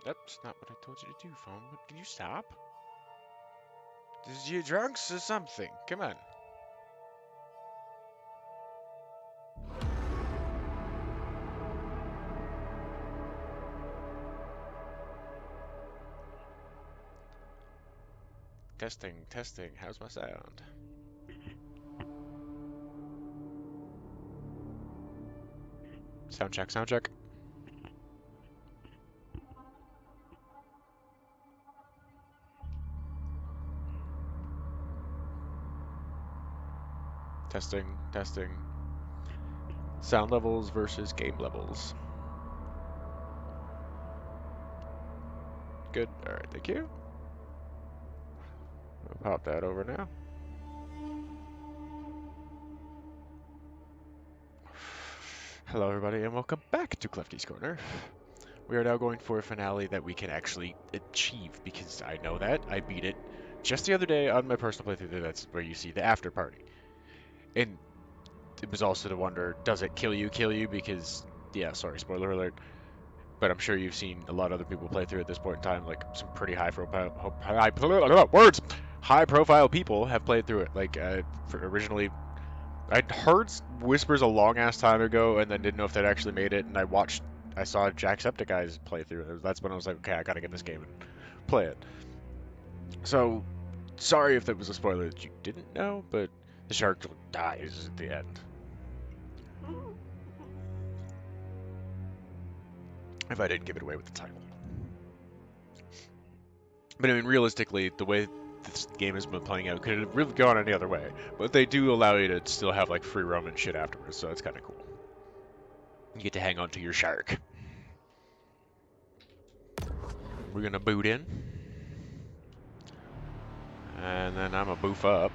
That's not what I told you to do, phone. Can you stop? Is you drunks or something? Come on. Testing, testing. How's my sound? Sound check, sound check. Testing, testing. Sound levels versus game levels. Good. Alright, thank you. I'll pop that over now. Hello everybody and welcome back to Clefty's Corner. We are now going for a finale that we can actually achieve because I know that. I beat it just the other day on my personal playthrough. That's where you see the after party. And it was also to wonder, does it kill you? Because, yeah, sorry, spoiler alert. But I'm sure you've seen a lot of other people play through at this point in time. Like some pretty high profile people have played through it. Like originally, I'd heard whispers a long ass time ago, and then didn't know if they'd actually made it. And I saw Jacksepticeye's play through it. That's when I was like, okay, I gotta get this game and play it. So, sorry if that was a spoiler that you didn't know, but the shark dies at the end. If I didn't give it away with the title. But I mean, realistically, the way this game has been playing out could have really gone any other way. But they do allow you to still have like free roam and shit afterwards, so it's kind of cool. You get to hang on to your shark. We're gonna boot in. And then I'm gonna boof up.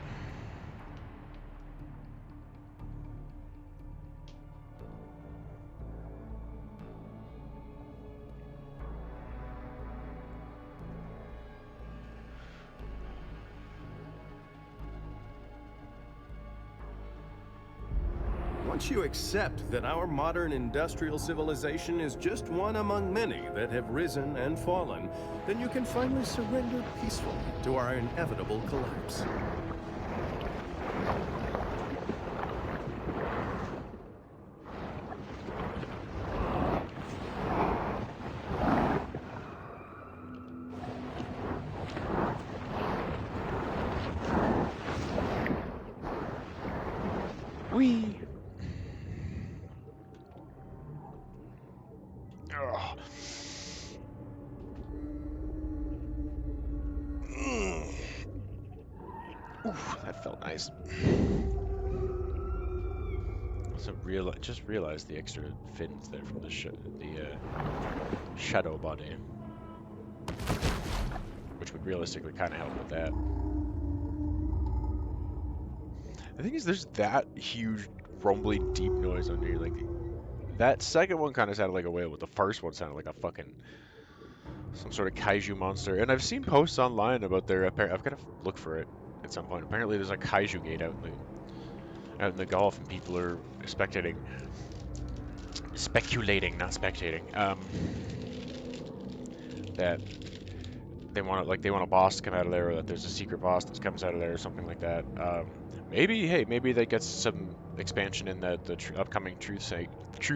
Once you accept that our modern industrial civilization is just one among many that have risen and fallen, then you can finally surrender peacefully to our inevitable collapse. Whee! Oof, that felt nice. Also, just realized the extra fins there from the shadow body, which would realistically kind of help with that. The thing is, there's that huge, rumbly, deep noise under here. Like that second one kind of sounded like a whale, but the first one sounded like a fucking some sort of kaiju monster. And I've seen posts online about their. I've got to look for it at some point. Apparently, there's a kaiju gate out in the Gulf, and people are speculating, not spectating, that they want a boss to come out of there, or that there's a secret boss that comes out of there, or something like that. Maybe that gets some expansion in the upcoming Truth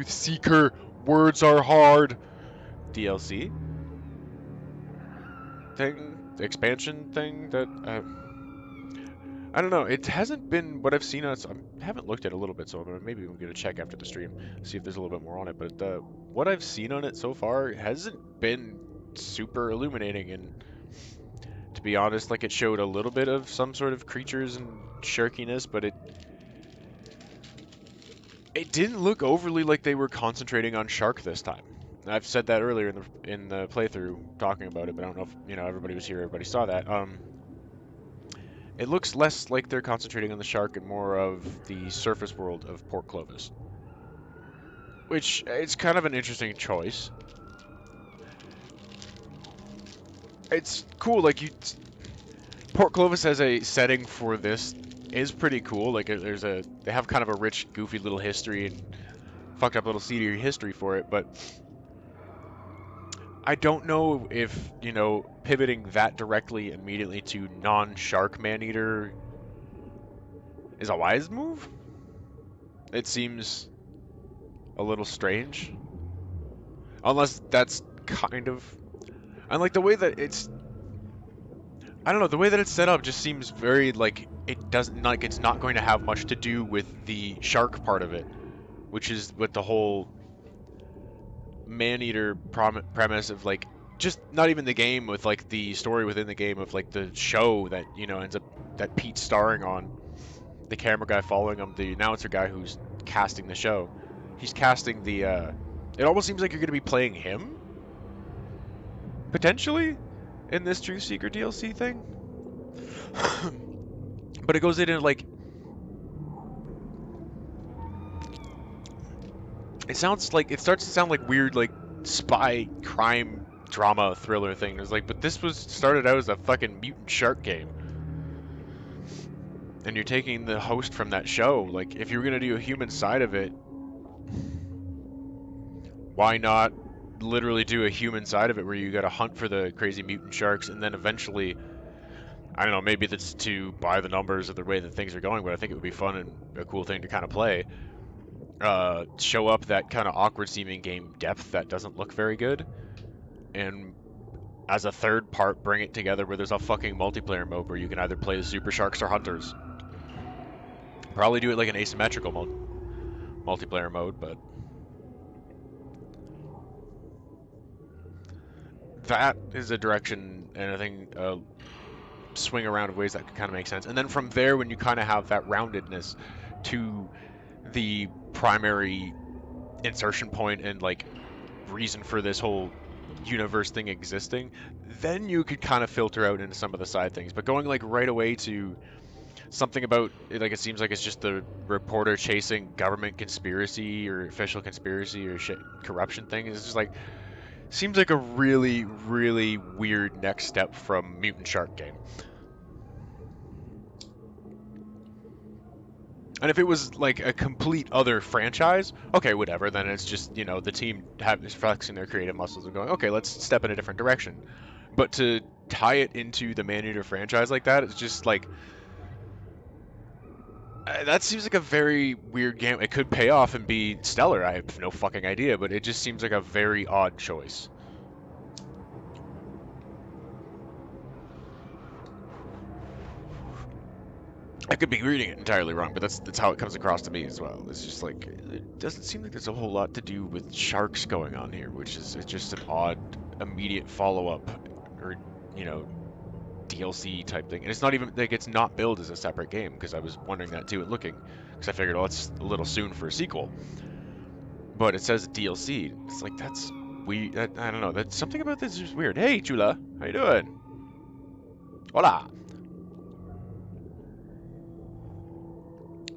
Seeker Words Are Hard DLC thing, expansion thing that. I don't know. It hasn't been what I've seen on it. I haven't looked at it a little bit, so maybe we'll get a check after the stream, see if there's a little bit more on it. But what I've seen on it so far hasn't been super illuminating. And to be honest, like it showed a little bit of some sort of creatures and sharkiness, but it didn't look overly like they were concentrating on shark this time. I've said that earlier in the playthrough talking about it, but I don't know if everybody was here, everybody saw that. It looks less like they're concentrating on the shark and more of the surface world of Port Clovis. Which, it's kind of an interesting choice. It's cool, like, Port Clovis as a setting for this is pretty cool. Like, they have kind of a rich, goofy little history and fucked up little seedy history for it, but I don't know if, pivoting that directly immediately to non-shark man-eater is a wise move. It seems a little strange. Unless that's kind of... And like the way that it's... I don't know, the way that it's set up just seems very like it doesn't, like it's not going to have much to do with the shark part of it, which is with the whole man-eater premise of like just not even the game, with like the story within the game of like the show that ends up that Pete's starring on, the camera guy following him, the announcer guy who's casting the show. He's casting the it almost seems like you're going to be playing him potentially in this Truth Seeker DLC thing. But it goes into like, it starts to sound like weird, like spy crime drama thriller thing. It's like, but this was started out as a fucking mutant shark game, and you're taking the host from that show. Like, if you were gonna do a human side of it, why not literally do a human side of it where you gotta hunt for the crazy mutant sharks, and then eventually, I don't know, maybe that's to buy the numbers of the way that things are going, but I think it would be fun and a cool thing to kind of play. Show up that kind of awkward seeming game depth that doesn't look very good, and as a third part, bring it together where there's a fucking multiplayer mode where you can either play the Super Sharks or Hunters. Probably do it like an asymmetrical multiplayer mode, but that is a direction and I think swing around of ways that could kind of make sense. And then from there, when you kind of have that roundedness to the primary insertion point and like reason for this whole universe thing existing, then you could kind of filter out into some of the side things. But going like right away to something about like, it seems like it's just the reporter chasing government conspiracy or official conspiracy or shit corruption thing, is just like, seems like a really, really weird next step from Mutant Shark game. And if it was like a complete other franchise, okay, whatever, then it's just, the team is flexing their creative muscles and going, okay, let's step in a different direction. But to tie it into the Man-Eater franchise like that, it's just like, that seems like a very weird game. It could pay off and be stellar, I have no fucking idea, but it just seems like a very odd choice. I could be reading it entirely wrong, but that's how it comes across to me as well. It's just like, it doesn't seem like there's a whole lot to do with sharks going on here, which is, it's just an odd immediate follow-up or, DLC type thing. And it's not even, like, it's not billed as a separate game, because I was wondering that too and looking, because I figured, well, it's a little soon for a sequel. But it says DLC. It's like, that's weird. I don't know. That's something about this is just weird. Hey, chula. How you doing? Hola.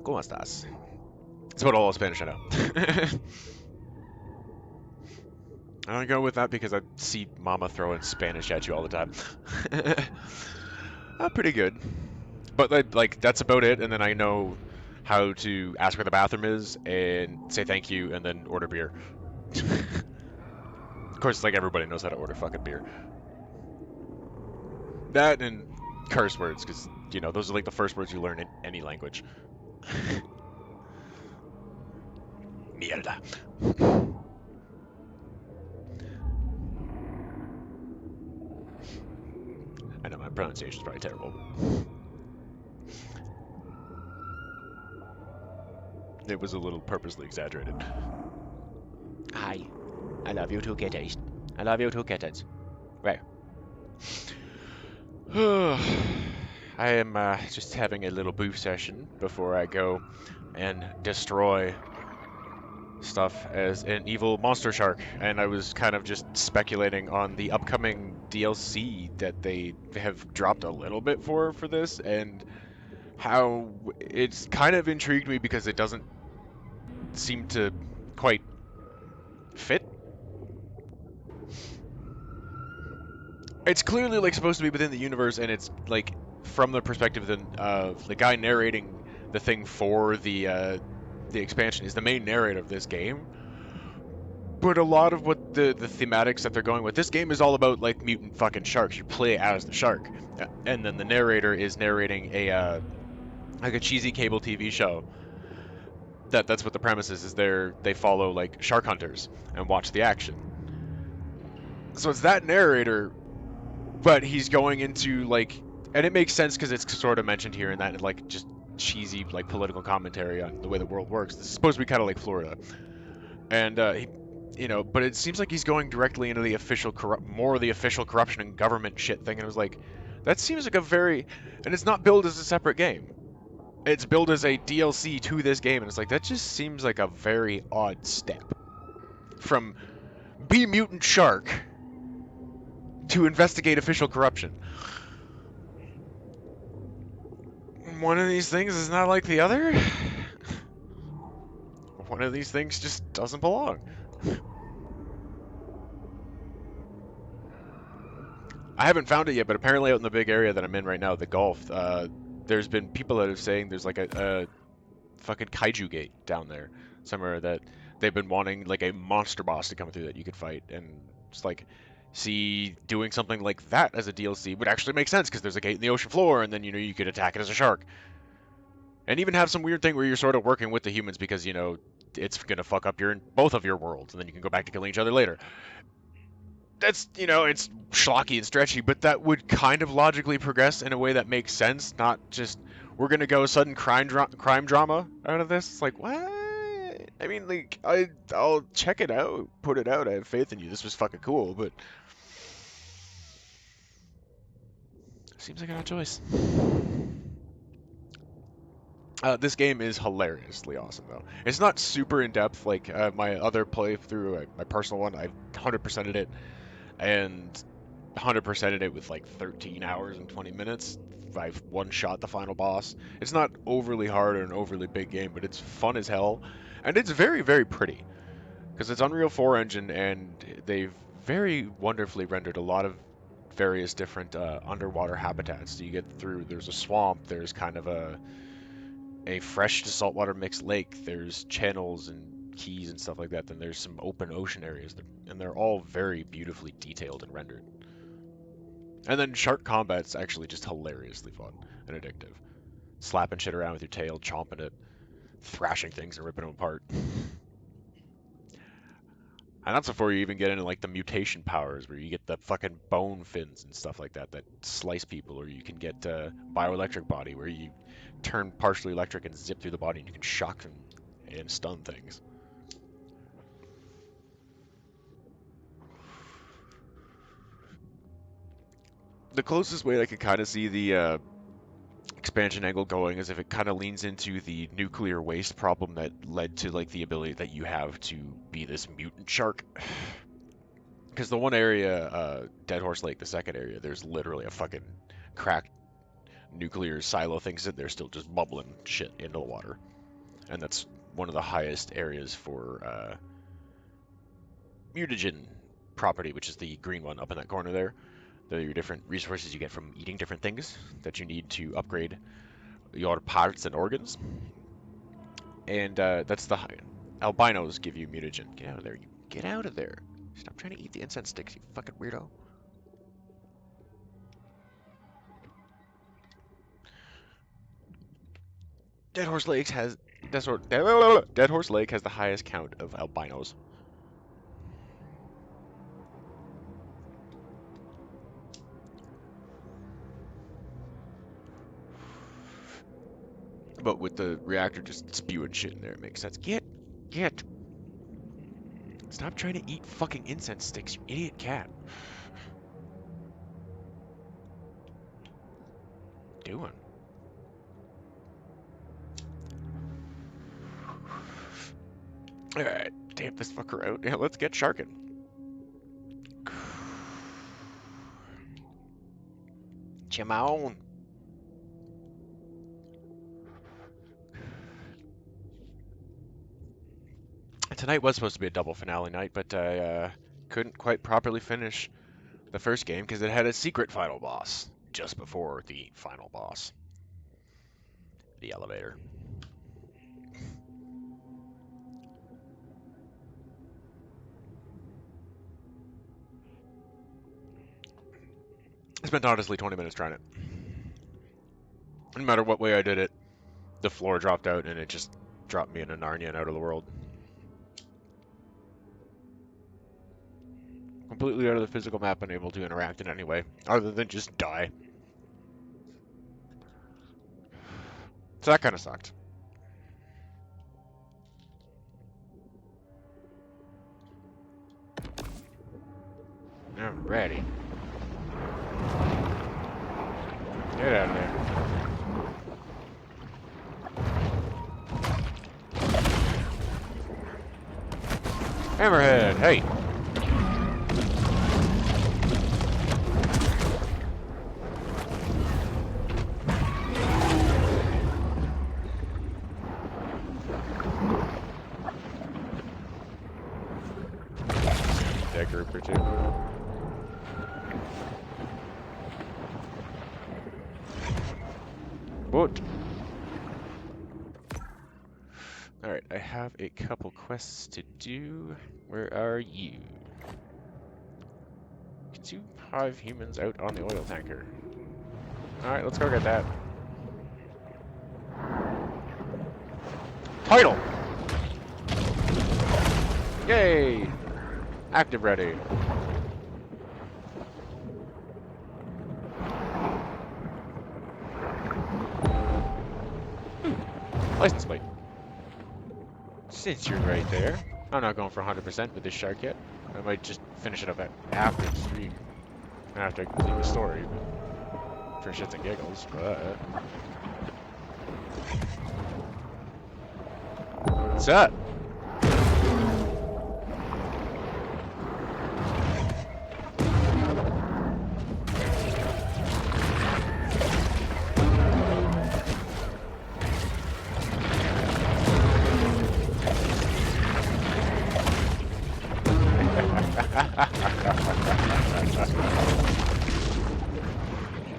¿Cómo estás? It's about all the Spanish I know. I don't go with that because I see Mama throwing Spanish at you all the time. Pretty good. But like that's about it, and then I know how to ask where the bathroom is and say thank you and then order beer. Of course, like everybody knows how to order fucking beer. That and curse words, because, those are like the first words you learn in any language. Mierda. I know my pronunciation is probably terrible. It was a little purposely exaggerated. Hi. I love you too, kitties. I love you too, kittens. Right. I am just having a little booth session before I go and destroy stuff as an evil monster shark, and I was kind of just speculating on the upcoming DLC that they have dropped a little bit for this, and how it's kind of intrigued me because it doesn't seem to quite fit. It's clearly like supposed to be within the universe, and it's like from the perspective of the guy narrating the thing for the expansion is the main narrator of this game. but a lot of what the thematics that they're going with, this game is all about like mutant fucking sharks. You play as the shark, and then the narrator is narrating a like a cheesy cable TV show. That's what the premise is. Is they follow like shark hunters and watch the action. So it's that narrator, but he's going into like, and it makes sense because it's sort of mentioned here in that like just cheesy like political commentary on the way the world works. This is supposed to be kind of like Florida, and he, but it seems like he's going directly into the official more of the official corruption and government shit thing. And it was like, that seems like a very, and it's not billed as a separate game. It's billed as a DLC to this game, and it's like that just seems like a very odd step from be mutant shark to investigate official corruption. One of these things is not like the other. One of these things just doesn't belong. I haven't found it yet, but apparently out in the big area that I'm in right now, the Gulf, there's been people that are saying there's like a fucking kaiju gate down there somewhere that they've been wanting like a monster boss to come through that you could fight, and it's like, see, doing something like that as a DLC would actually make sense because there's a gate in the ocean floor, and then you could attack it as a shark, and even have some weird thing where you're sort of working with the humans because it's gonna fuck up both of your worlds, and then you can go back to killing each other later. That's it's schlocky and stretchy, but that would kind of logically progress in a way that makes sense, not just we're gonna go sudden crime drama out of this. It's like, what? I mean, like, I'll check it out, put it out. I have faith in you. This was fucking cool, but seems like an odd choice. This game is hilariously awesome, though. It's not super in depth like my other playthrough, my personal one. I've 100%ed it, and 100%ed it with like 13 hours and 20 minutes. I've one-shot the final boss. It's not overly hard or an overly big game, but it's fun as hell, and it's very, very pretty because it's Unreal 4 engine, and they've very wonderfully rendered a lot of various different underwater habitats. So you get through. There's a swamp. There's kind of a fresh to saltwater mixed lake. There's channels and keys and stuff like that. Then there's some open ocean areas, and they're all very beautifully detailed and rendered. And then shark combat's actually just hilariously fun and addictive. Slapping shit around with your tail, chomping it, thrashing things and ripping them apart. And that's before you even get into like the mutation powers where you get the fucking bone fins and stuff like that that slice people, or you can get bioelectric body where you turn partially electric and zip through the body and you can shock and stun things. The closest way I could kind of see the expansion angle going is if it kind of leans into the nuclear waste problem that led to like the ability that you have to be this mutant shark. Because the one area, Dead Horse Lake, the second area, there's literally a fucking cracked nuclear silo thing sitting there still just bubbling shit into the water. And that's one of the highest areas for mutagen property, which is the green one up in that corner there. They're your different resources you get from eating different things that you need to upgrade your parts and organs. And that's the albinos give you mutagen. Get out of there. You get out of there. Stop trying to eat the incense sticks, you fucking weirdo. Dead Horse Lake has Dead Horse Lake has the highest count of albinos. But with the reactor just spewing shit in there, it makes sense. Get. Stop trying to eat fucking incense sticks, you idiot cat. Doing. Alright, damn this fucker out. Yeah, let's get sharking. Come on. Tonight was supposed to be a double finale night, but I couldn't quite properly finish the first game because it had a secret final boss just before the final boss. The elevator. I spent honestly 20 minutes trying it. No matter what way I did it, the floor dropped out and it just dropped me into Narnia and out of the world. Completely out of the physical map, unable to interact in any way, other than just die. So that kind of sucked. Alrighty. Get out of there. Hammerhead, hey! That group or two. What? Alright, I have a couple quests to do. Where are you? Consume 5 humans out on the oil tanker. Alright, let's go get that. Title! Yay! Active ready. License plate. Since you're right there, I'm not going for 100% with this shark yet. I might just finish it up after the stream, after I complete the story, but for shits and giggles. But what's up?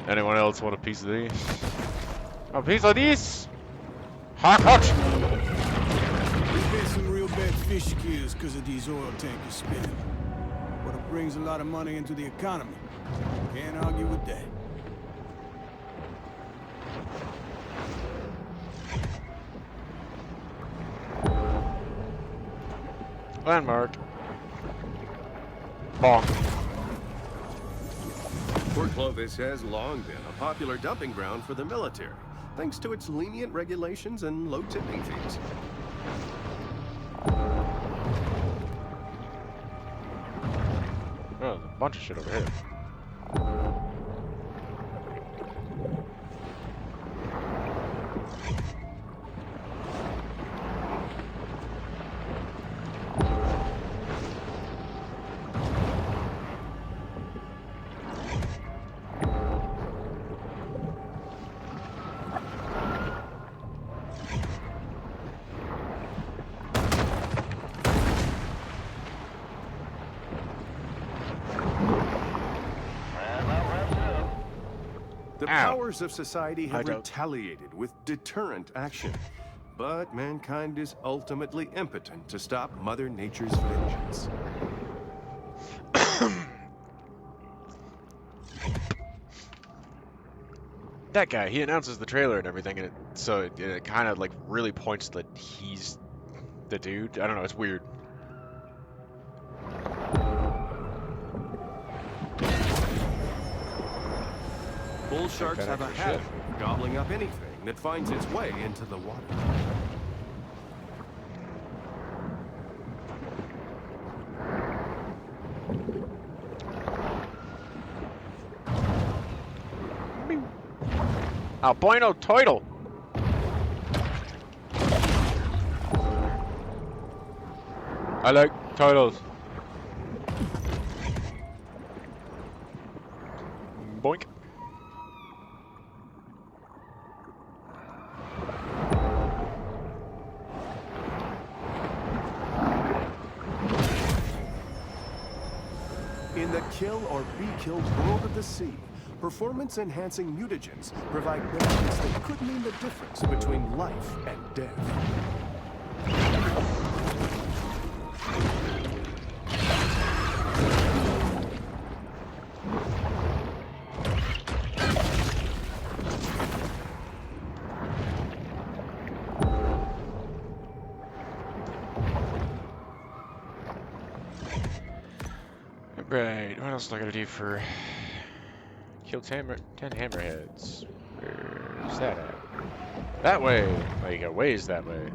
Anyone else want a piece of these? A piece of these? Hot hot! There's been some real bad fish kills because of these oil tankers spinning. But it brings a lot of money into the economy. Can't argue with that. Landmark. Bonk. Port Clovis has long been a popular dumping ground for the military, thanks to its lenient regulations and low tipping fees. Oh, there's a bunch of shit over here. The Ow. powers of society I have don't- retaliated with deterrent action, but mankind is ultimately impotent to stop Mother Nature's vengeance. That guy, he announces the trailer and everything, and it kind of like really points that he's the dude. I don't know, it's weird. Bull sharks that have a extra habit shit. of gobbling up anything that finds its way into the water. Albino title. I like titles. Boink. In the kill or be killed world of the sea, performance-enhancing mutagens provide benefits that could mean the difference between life and death. Alright, what else do I gotta do for... Kill 10 hammerheads. Where's that at? That way! Oh, you got ways that way.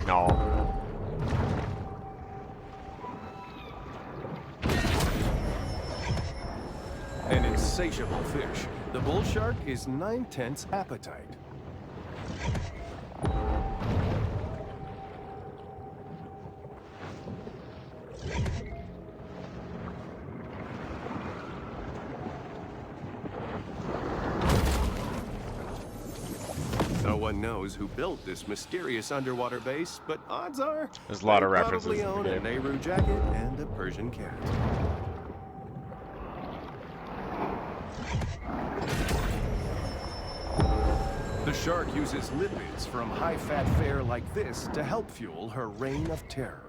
No. An insatiable fish, the bull shark is 9/10 appetite. No one knows who built this mysterious underwater base, but odds are There's a lot they of references probably in the own a game. Nehru jacket and a Persian cat. The shark uses lipids from high-fat fare like this to help fuel her reign of terror.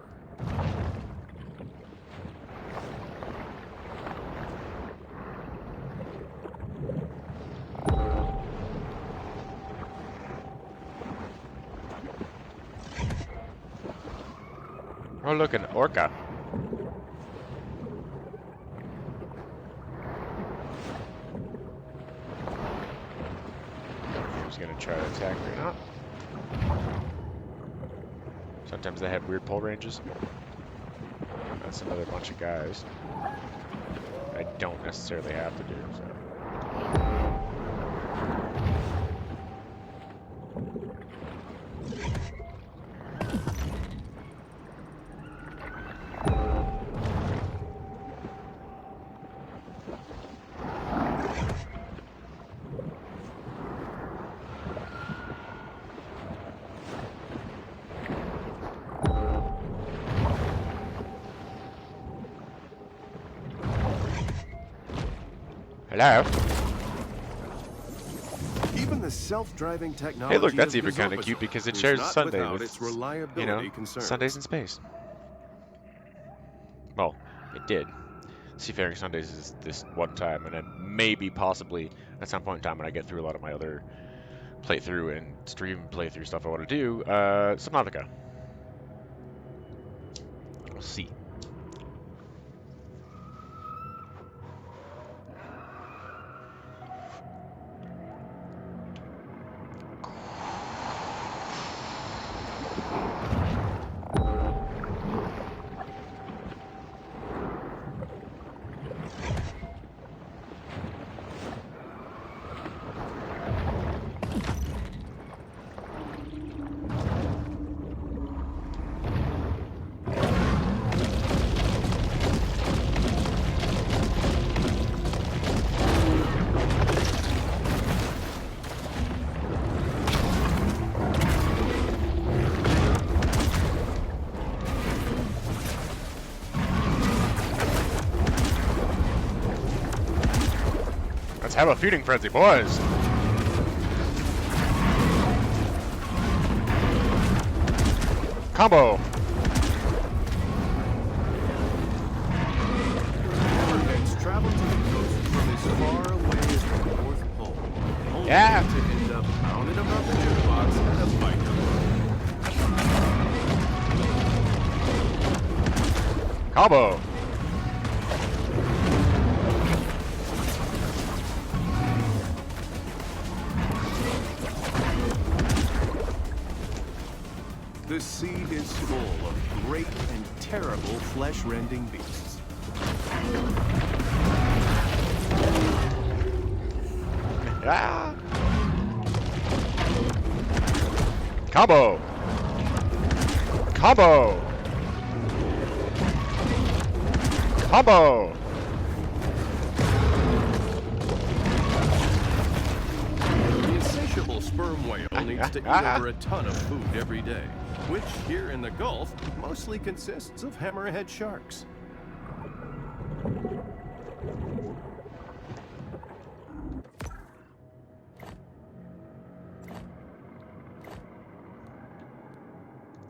Oh, look, an orca. Who's gonna try to attack me or not? Sometimes they have weird pull ranges. That's another bunch of guys. I don't necessarily have to do, so. Hello? Even the self-driving technology Hey, look, that's of even the kind of cute Zopazor because it is shares not Sunday without with, its reliability you know, concerns. Sundays in space. Well, it did. Seafaring Sundays is this one time, and then maybe, possibly, at some point in time when I get through a lot of my other playthrough and stream playthrough stuff I want to do, Subnautica. We'll see. Let's have a feeding frenzy, boys! Combo! Hammerheads travel to the coast from as far away as the North Pole, only Yeah. to end up mounted above the jukebox at a biker. Combo! The sea is full of great and terrible flesh-rending beasts. Ah! Combo! Combo! Combo! The insatiable sperm whale needs to eat over a ton of food every day. which here in the Gulf mostly consists of hammerhead sharks.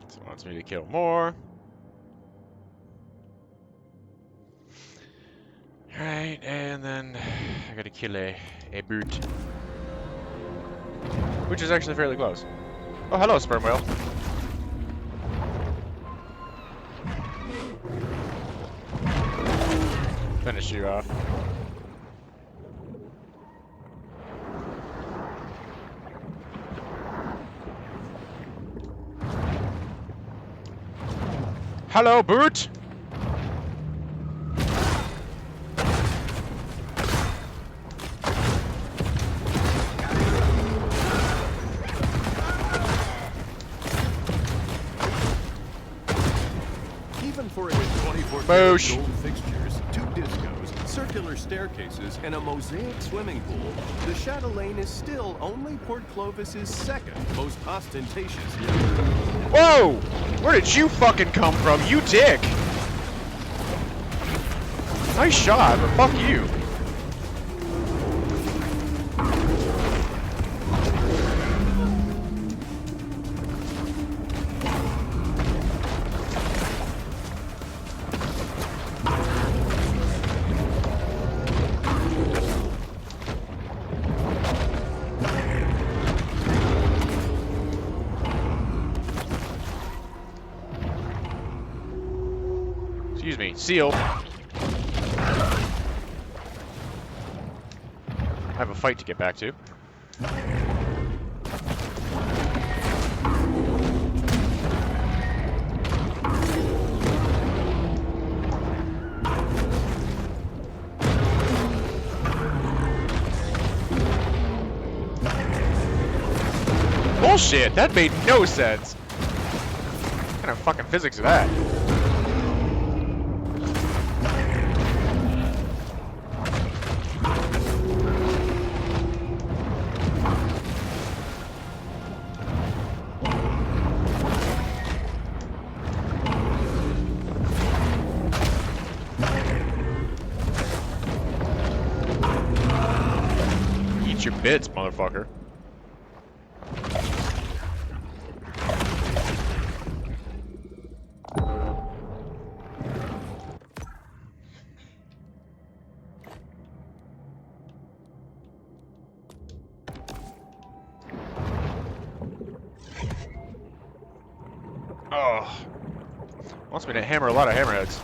So it wants me to kill more. Alright, and then I gotta kill a brute. Which is actually fairly close. Oh, hello, sperm whale. Finish you off. Hello, brute! Even for its 24 Boosh. gold fixtures, 2 discos, circular staircases, and a mosaic swimming pool, the Chatelaine is still only Port Clovis's second most ostentatious yacht. Whoa! Where did you fucking come from, you dick? Nice shot, but fuck you. Excuse me, seal. I have a fight to get back to. Bullshit! That made no sense! What kind of fucking physics is that? Eat your bits, motherfucker. Oh. Wants me to hammer a lot of hammerheads.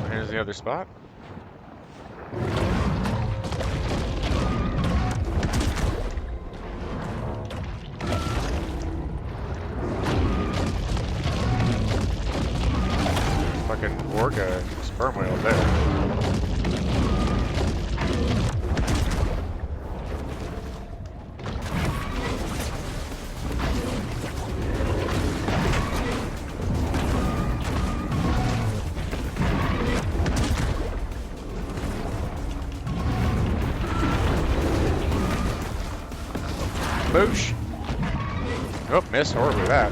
Here's the other spot. Fucking orca sperm whale there. Boosh. Oh, missed horribly that.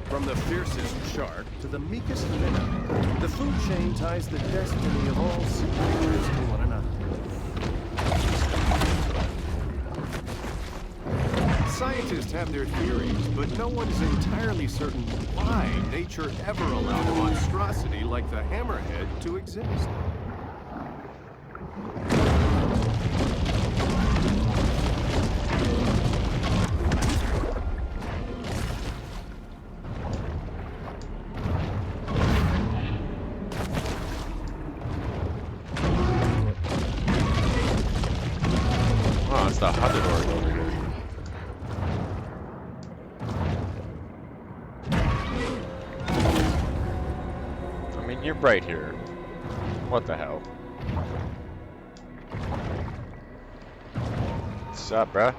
From the fiercest shark to the meekest minnow, the food chain ties the destiny of all sea creatures to one another. Scientists have their theories, but no one is entirely certain why nature ever allowed a monstrosity like the hammerhead to exist. Oh, it's the Hunter over here. I mean, you're right here. What the hell? What's up, bruh?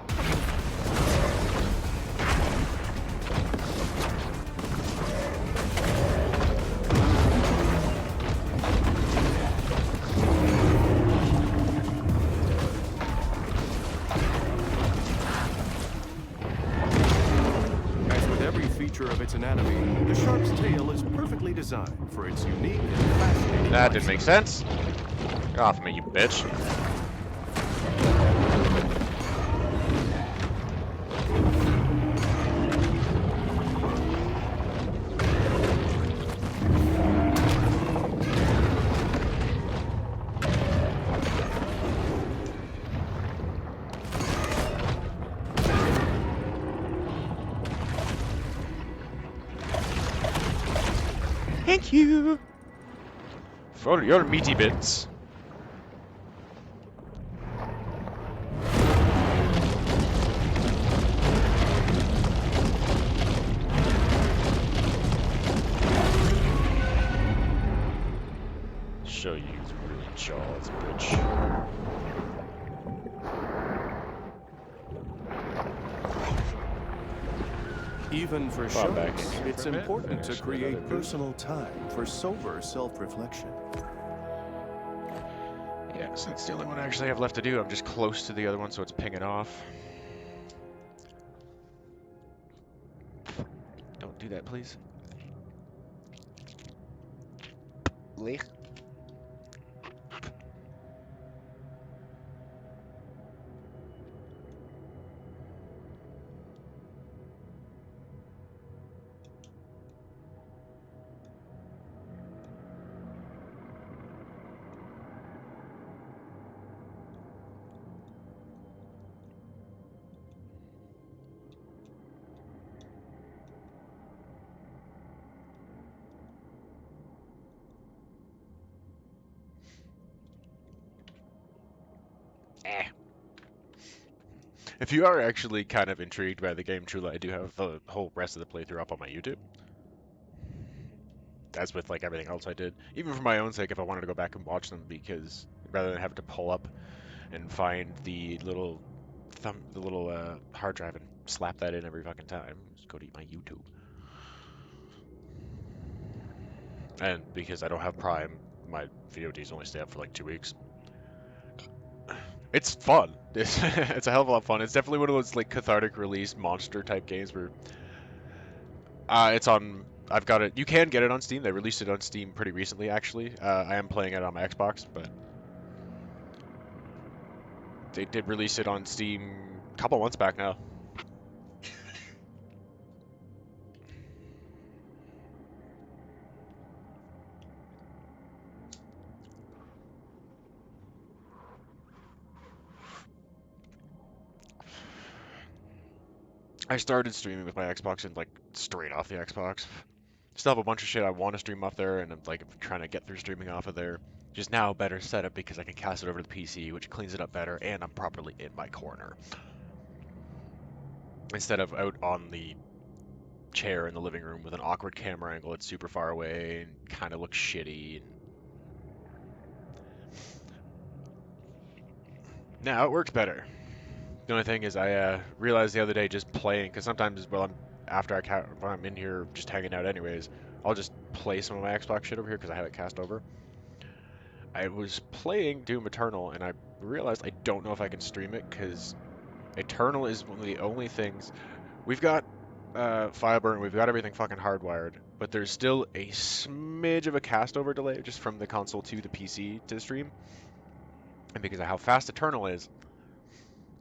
As with every feature of its anatomy, the shark's tail is perfectly designed for its unique and fascinating That didn't lifestyle. make sense. Get off me, you bitch. Thank you for your meaty bits. Show you really jaws, bitch. Even for Fall back sharks, in here it's for a bit. important to Finish that create other personal time for sober self-reflection. Yeah, so that's the only one I actually have left to do. I'm just close to the other one, so it's pinging off. Don't do that, please. Leech. Eh. If you are actually kind of intrigued by the game, truly, I do have the whole rest of the playthrough up on my YouTube. As with like everything else I did, even for my own sake, if I wanted to go back and watch them, because rather than having to pull up and find the little hard drive and slap that in every fucking time, just go to my YouTube. And because I don't have Prime, my VODs only stay up for like 2 weeks. It's fun. It's a hell of a lot of fun. It's definitely one of those like cathartic release monster type games where it's on. I've got it. You can get it on Steam. They released it on Steam pretty recently, actually. I am playing it on my Xbox, but they did release it on Steam a couple months back now. I started streaming with my Xbox and like straight off the Xbox. Still have a bunch of shit I want to stream off there, and I'm like trying to get through streaming off of there. Just now a better setup because I can cast it over to the PC, which cleans it up better, and I'm properly in my corner instead of out on the chair in the living room with an awkward camera angle that's super far away and kind of looks shitty. Now it works better. The only thing is, I realized the other day just playing, because sometimes when I'm in here just hanging out anyways, I'll just play some of my Xbox shit over here because I have it cast over. I was playing Doom Eternal and I realized I don't know if I can stream it because Eternal is one of the only things we've got. Fiber and we've got everything fucking hardwired, but there's still a smidge of a cast over delay just from the console to the PC to stream, and because of how fast Eternal is,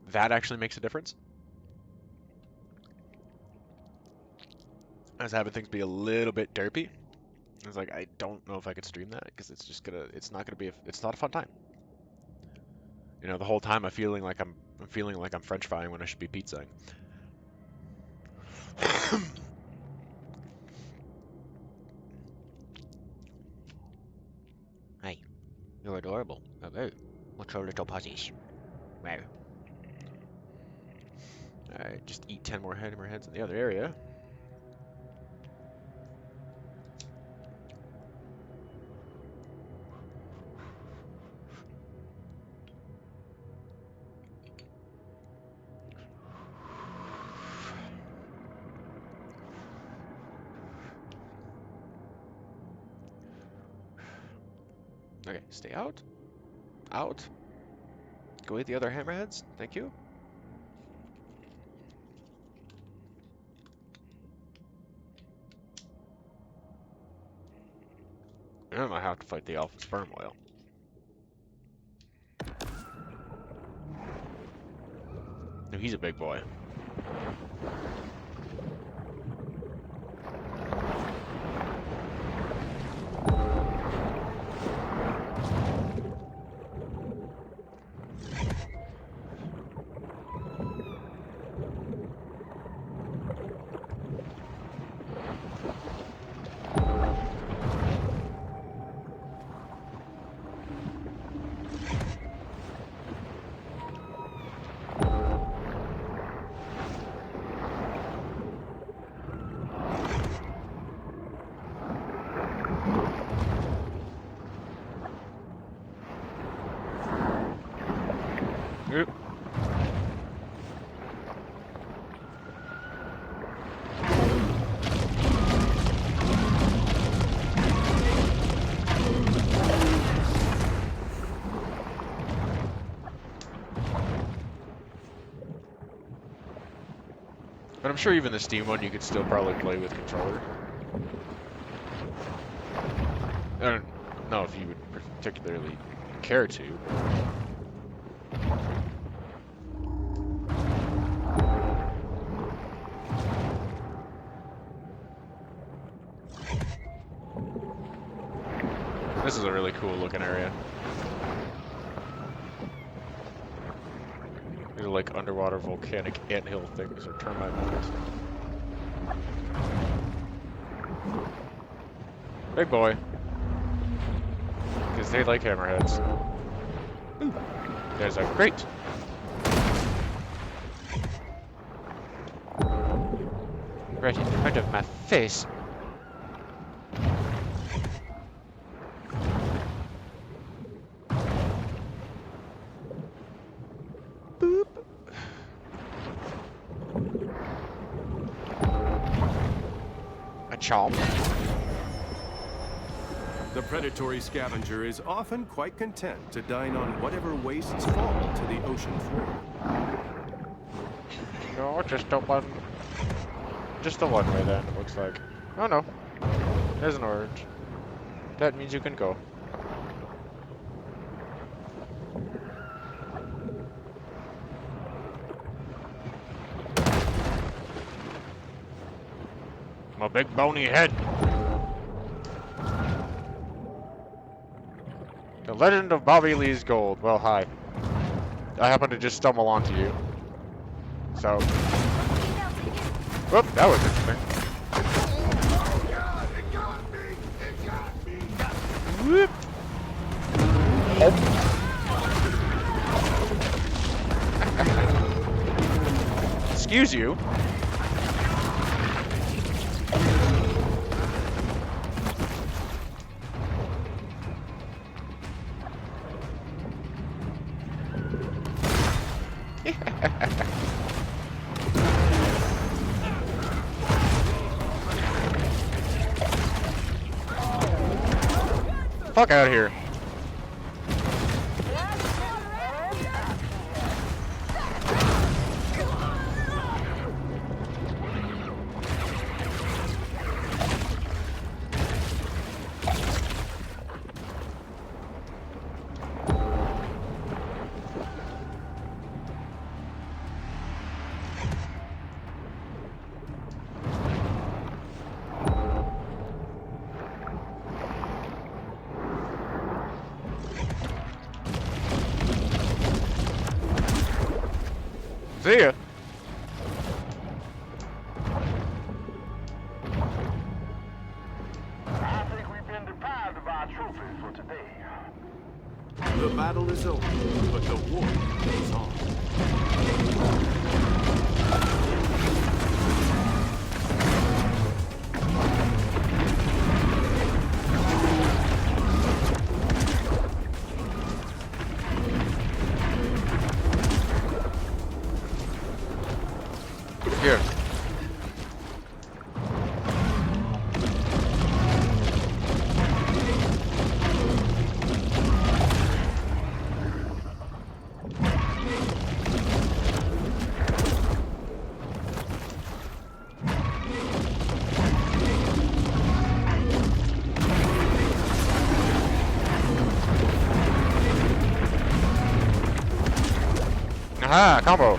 that actually makes a difference. I was having things be a little bit derpy. I was like, I don't know if I could stream that because it's not gonna be, it's not a fun time. You know, the whole time I'm feeling like I'm French frying when I should be pizzaing. Hey, you're adorable. Okay, what's your little puzzies? Wow. Alright, just eat 10 more hammerheads in the other area. Okay, stay out. Out. Go eat the other hammerheads. Thank you. I don't know how to fight the alpha sperm whale. No, he's a big boy. Oop. But I'm sure even the Steam one you could still probably play with controller. I don't know if you would particularly care to. This is a really cool looking area. These are like underwater volcanic anthill things or termite mounds. Big boy. Because they like hammerheads. Ooh. There's a crate. Right in front of my face. Boop. A chomp. The predatory scavenger is often quite content to dine on whatever wastes fall to the ocean floor. No, just the one way then, it looks like. Oh no. There's an orange. That means you can go. My big bony head. The Legend of Bobby Lee's Gold. Well, hi. I happened to just stumble onto you. So. Whoop, that was interesting. Whoop. Excuse you. Fuck out of here. See ya. I think we've been deprived of our trophies for today. The battle is over, but the war goes on. Here. Aha, combo.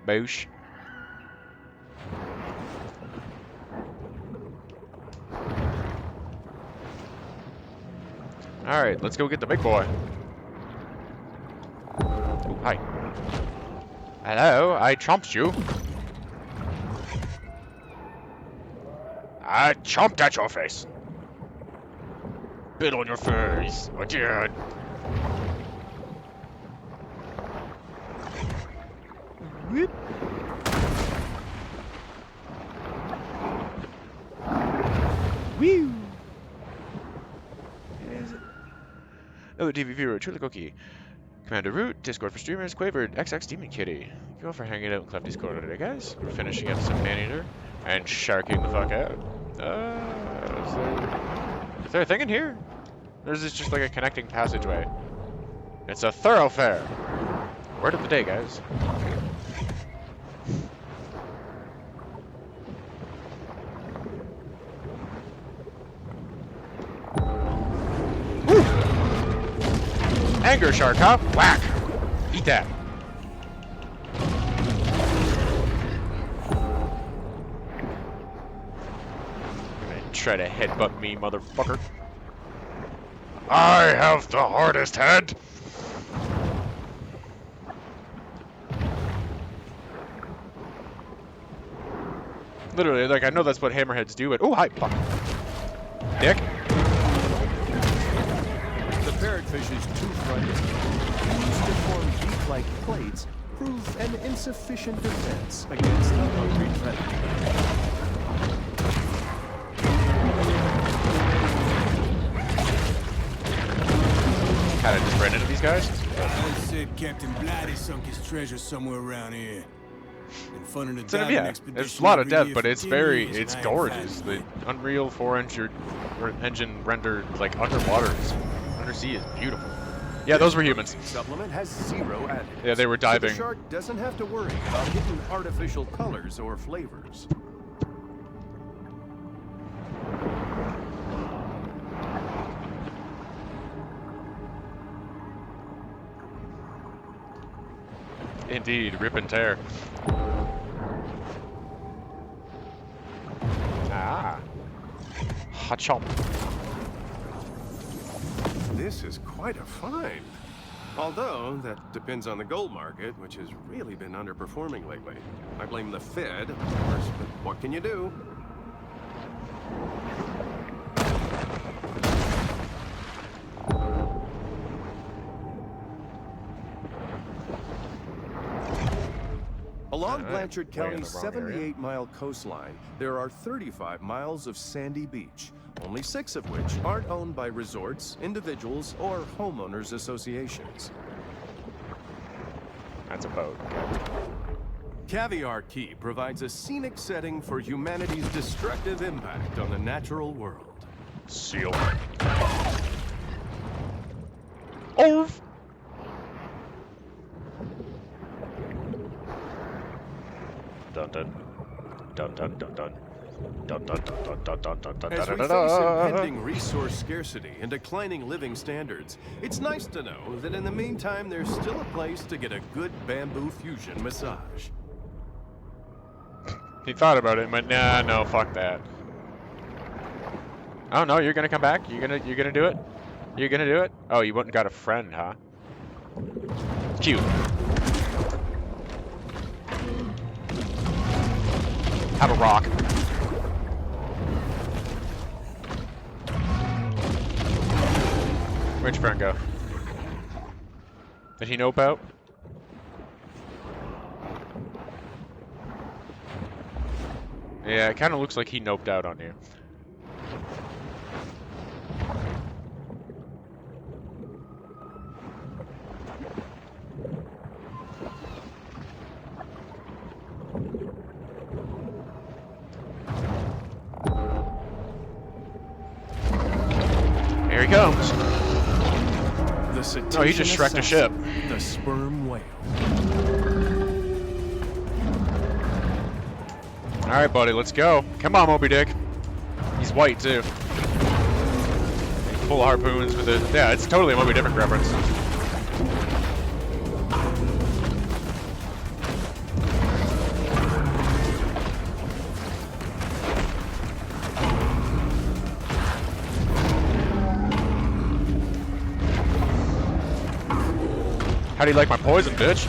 Boosh. Alright, let's go get the big boy. Oh, hi. Hello, I chomped you. I chomped at your face. Bit on your face. I did. Whoop. Woo! Another TV viewer, truly cookie. Commander Root, Discord for streamers, Quavered, XX Demon Kitty. Thank you all for hanging out in Clefty's Corner today, guys. We're finishing up some Maneater and sharking the fuck out. Is there a thing in here? Or is this just like a connecting passageway? It's a thoroughfare. Word of the day, guys. Woo! Anger shark, huh? Whack! Eat that. Try to headbutt me, motherfucker. I have the hardest head. Literally, like, I know that's what hammerheads do, but... Oh, hi, fuck. Dick. The parrotfish is too frightening. Used to form beak-like plates prove an insufficient defense against a hungry predator. Kinda just ran into these guys. I said Captain Blighty sunk his treasure somewhere around here. Been funding a So, diving yeah, expedition there's a lot of every depth, year but for it's 10 very, years, it's and I ain't gorgeous. finding The Unreal 4-engine rendered, like, underwater, undersea is beautiful. Yeah, those were humans. Supplement has 0 additives. Yeah, they were diving. So the shark doesn't have to worry about getting artificial colors or flavors. Indeed, rip and tear. Ah. Ha-chomp. This is quite a find. Although, that depends on the gold market, which has really been underperforming lately. I blame the Fed, of course, but what can you do? Along Blanchard way in County's the wrong area. 78-mile coastline, there are 35 miles of sandy beach, only 6 of which aren't owned by resorts, individuals, or homeowners associations. That's a boat. Caviar Key provides a scenic setting for humanity's destructive impact on the natural world. Seal. Oh! Dun dun. Dun dun dun dun. Dun dun dun dun dun dun dun dun As dun we dun face dun. impending resource scarcity and declining living standards, it's nice to know that in the meantime there's still a place to get a good bamboo fusion massage. He thought about it, but nah, no, fuck that. Oh no, you're gonna come back? You're gonna do it? You're gonna do it? Oh, you went and got a friend, huh? Cute. Have a rock. Where'd your friend go? Did he nope out? Yeah, it kind of looks like he noped out on you. Here he comes. The Oh, he just cetacean Shrek'd a ship. assassin, the sperm whale. All right, buddy, let's go. Come on, Moby Dick. He's white too. Full of harpoons with it. Yeah, it's totally a Moby Dick reference. How do you like my poison, bitch?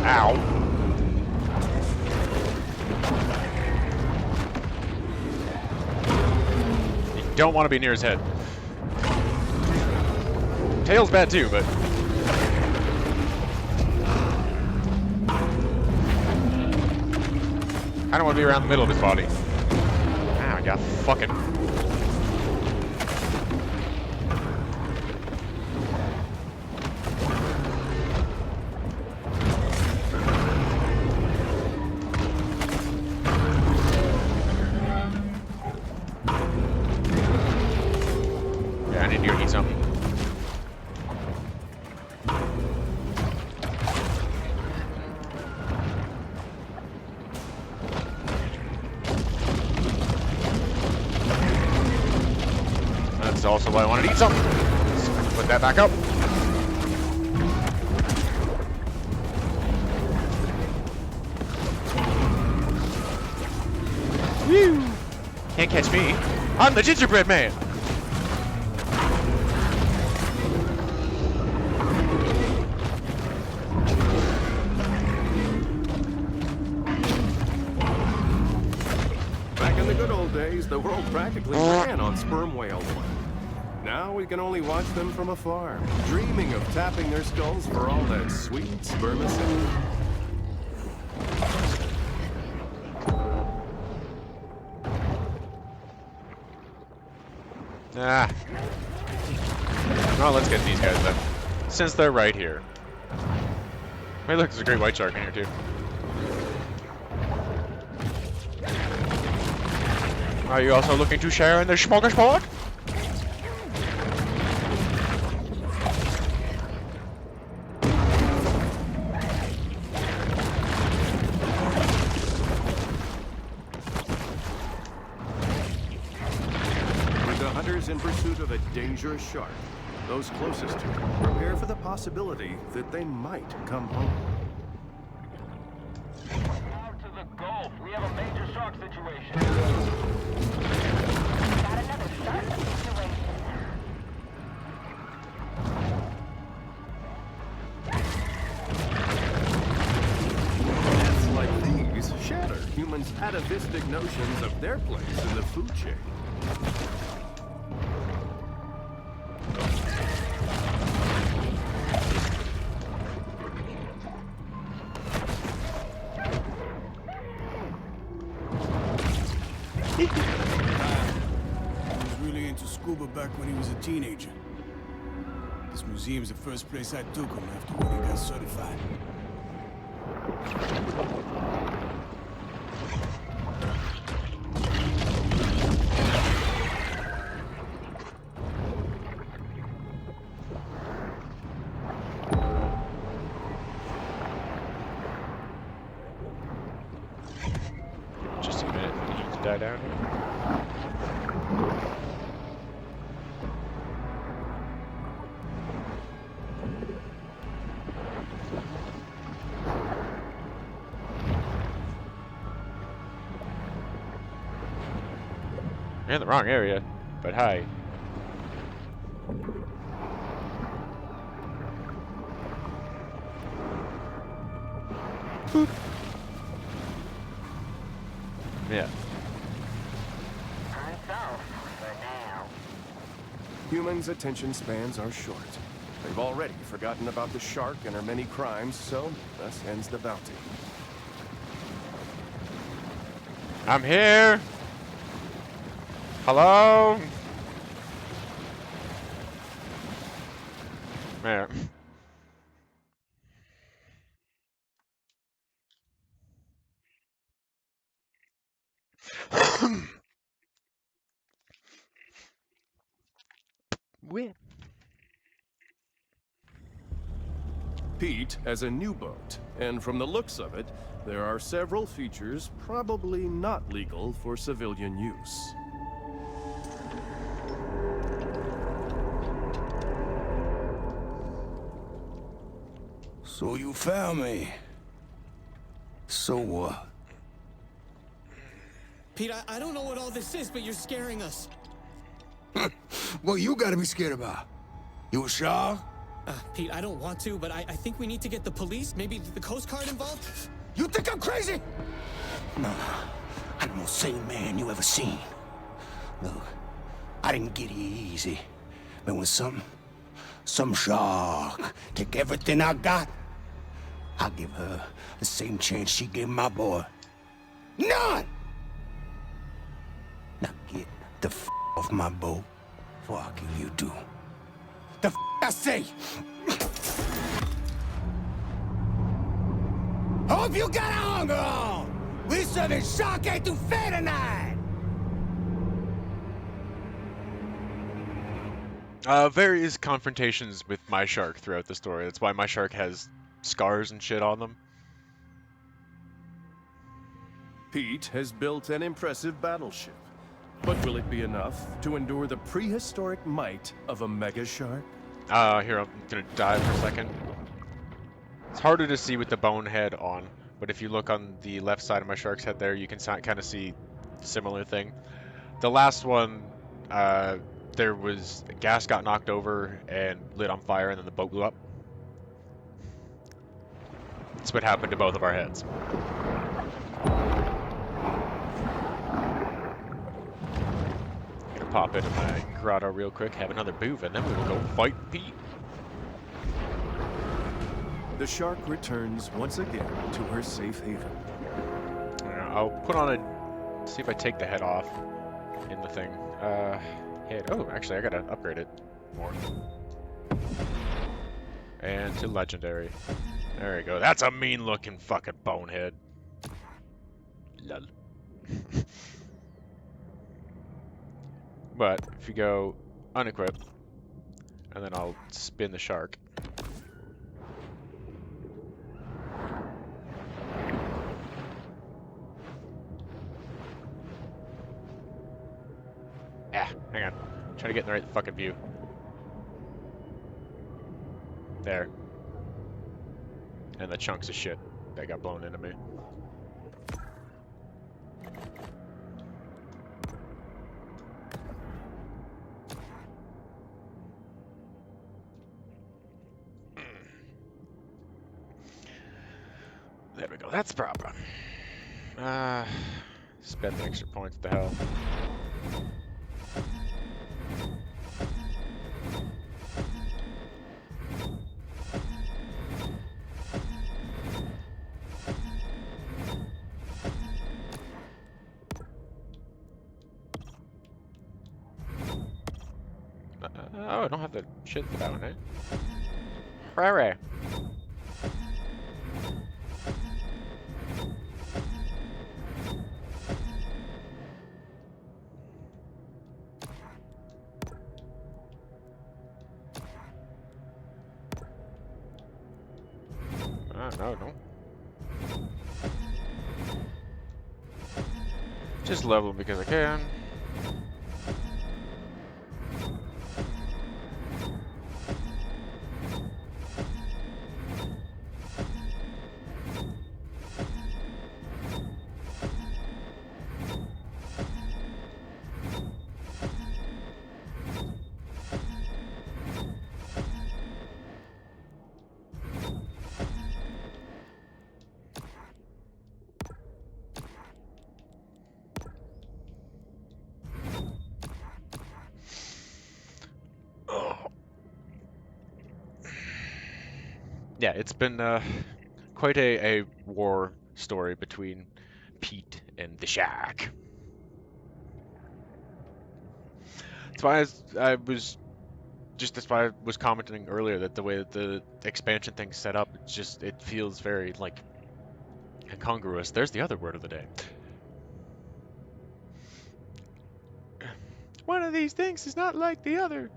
Ow. You don't want to be near his head. Tail's bad too, but... I don't want to be around the middle of his body. Ow, you fucking... Yeah, I need to go eat something. That's also why I wanted to eat something. Let's put that back up. Woo! Can't catch me. I'm the gingerbread man. Back in the good old days, the world practically ran on sperm whale oil. Now we can only watch them from afar, dreaming of tapping their skulls for all that sweet spermaceti. Ah. Well, let's get these guys then. Since they're right here. Hey, look, there's a great white shark in here too. Are you also looking to share in the smorgasbord? With the hunters in pursuit of a dangerous shark, those closest to it prepare for the possibility that they might come home. Out to the Gulf. We have a major shark situation. Got another shark situation. Deaths like these shatter humans' atavistic notions of their place in the food chain. He was really into scuba back when he was a teenager. This museum's the first place I took him after when he got certified. die down here? You're in the wrong area, but hi. Boop. Yeah. Unsolved for now. Humans' attention spans are short. They've already forgotten about the shark and her many crimes, so thus ends the bounty. I'm here. Hello? There. Where? Pete has a new boat, and from the looks of it, there are several features probably not legal for civilian use. So you found me. So what? Pete, I don't know what all this is, but you're scaring us. What you gotta be scared about? You a shark? Pete, I don't want to, but I think we need to get the police, maybe the Coast Guard involved? You think I'm crazy? No, I'm the most sane man you ever seen. Look, I didn't get here easy. But when some shark take everything I got, I'll give her the same chance she gave my boy. None! Now get the f off my boat before I kill you too. The f I say! Hope you got a hunger on! We serving shark etouffee tonight! Various confrontations with my shark throughout the story. That's why my shark has scars and shit on them. Pete has built an impressive battleship. But will it be enough to endure the prehistoric might of a mega shark? Here, I'm gonna dive for a second. It's harder to see with the bone head on, but if you look on the left side of my shark's head there, you can kind of see a similar thing. The last one, there was gas got knocked over and lit on fire, and then the boat blew up. That's what happened to both of our heads. Gonna pop into my grotto real quick, have another booth, and then we will go fight Pete. The shark returns once again to her safe haven. I'll put on a... see if I take the head off in the thing. Head. Oh, actually, I gotta upgrade it more. And to legendary. There we go. That's a mean-looking fucking bonehead. Lol. But if you go unequip, and then I'll spin the shark. Ah, hang on. Trying to get in the right fucking view. There. And the chunks of shit that got blown into me. There we go. That's the problem. Spend the extra points. What the hell? Oh, I don't have the shit for that one, eh? Rare. No. Just level them because I can. Yeah, it's been quite a war story between Pete and the Shack. That's why I was commenting earlier that the way that the expansion thing's set up, it feels very like incongruous. There's the other word of the day. One of these things is not like the other.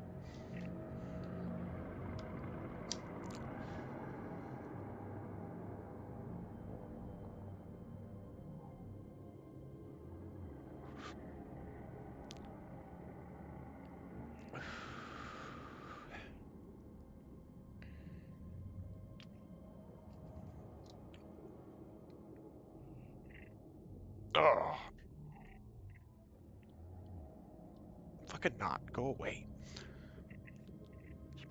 Oh, fucking not. Go away.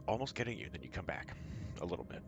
Almost getting you, then you come back a little bit.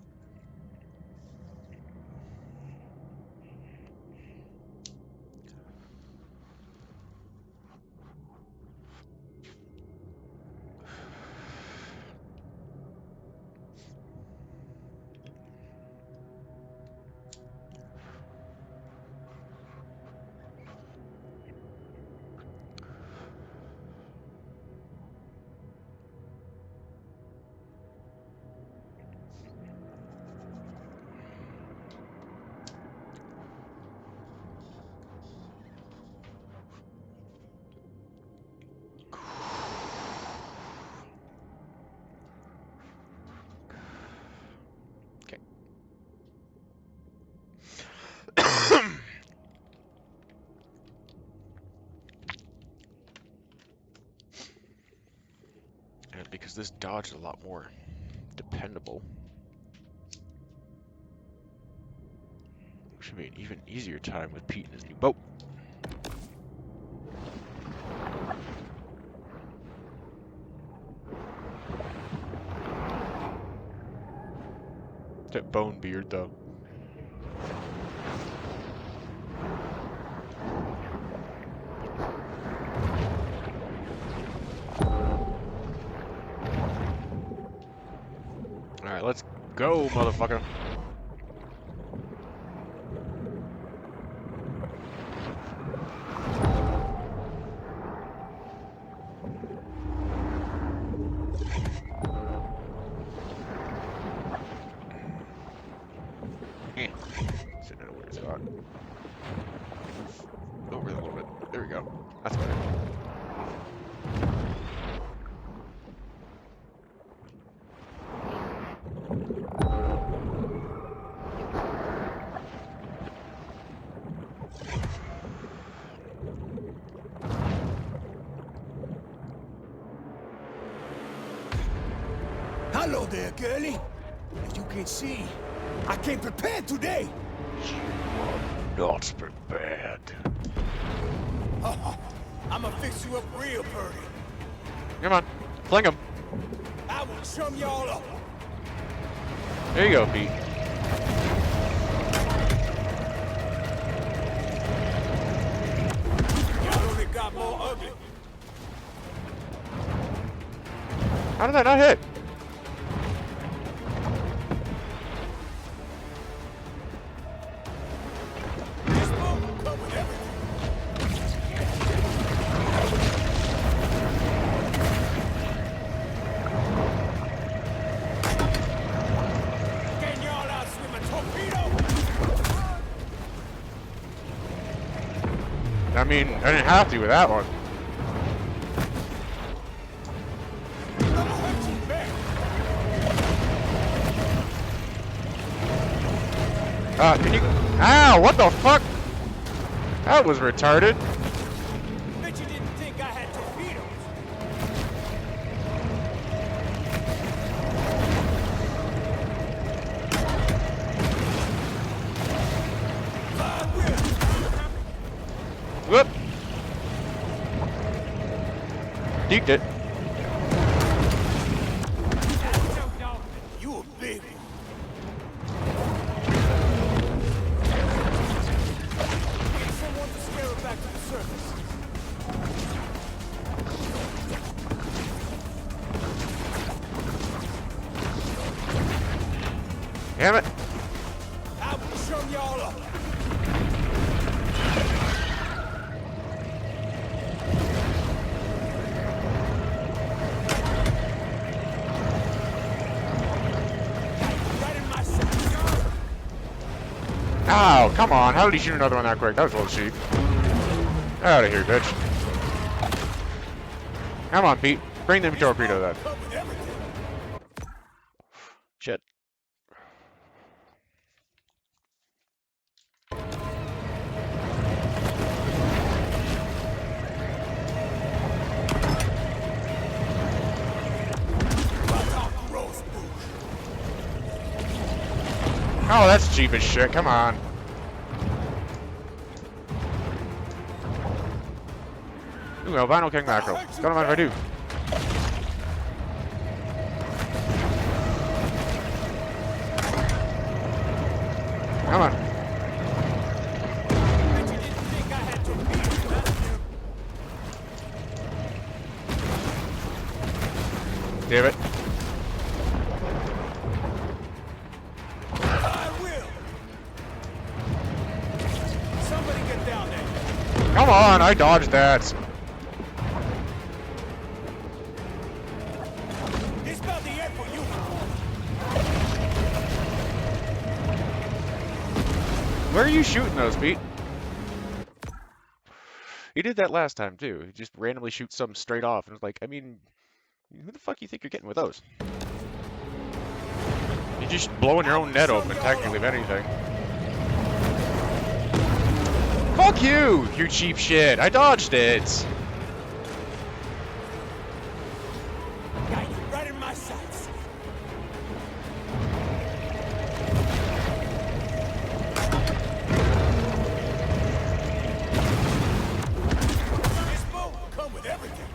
Okay. And because this dodge is a lot more dependable, should be an even easier time with Pete and his new boat. That bone beard, though. Alright, let's go, motherfucker. Sitting in a weird spot. Over a little bit. There we go. That's better. Hello there, girlie. As you can see, I came prepared today. Not prepared. I'ma fix you up real pretty. Come on. Fling him. I will chum y'all up. There you go, Pete. Y'all only got more ugly. How did that not hit? This boat will come with everything. Can y'all outswim a torpedo? I mean, I didn't have to with that one. I'ma hurt you back. Can you... Ow, what the fuck? That was retarded. Deked it. You a big one. Need someone to scale it back to the surface. Damn it. I will show y'all up. Right in my sight. Oh, come on. How did he shoot another one that quick? That was a little cheap. Out of here, bitch. Come on, Pete. Bring them torpedo then. Come with everything. Shit. Oh, that's cheap as shit. Come on. Ooh, albino king mackerel. Don't mind if I do. Come on. Damn it. I will. Somebody get down there. Come on, I dodged that. It's about the end for you. Where are you shooting those, Pete? He did that last time, too. He just randomly shoots some straight off. And it's like, I mean, who the fuck you think you're getting with those? You're just blowing your own net open, technically, if anything. Fuck you, you cheap shit. I dodged it. Got you right in my sights. This boat will come with everything.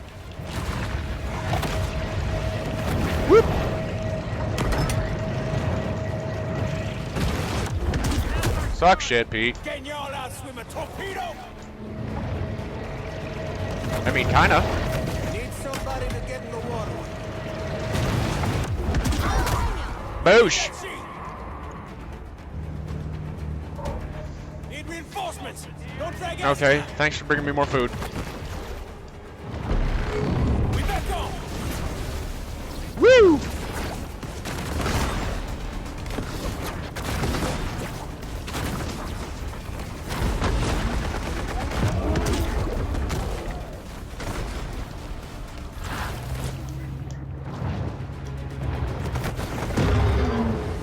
Whoop. Suck shit, Pete. Can y'all outswim a torpedo? I mean, kinda. Need somebody to get in the water. Boosh. Need reinforcements. Don't drag us Okay, down. thanks for bringing me more food. We back on. Woo!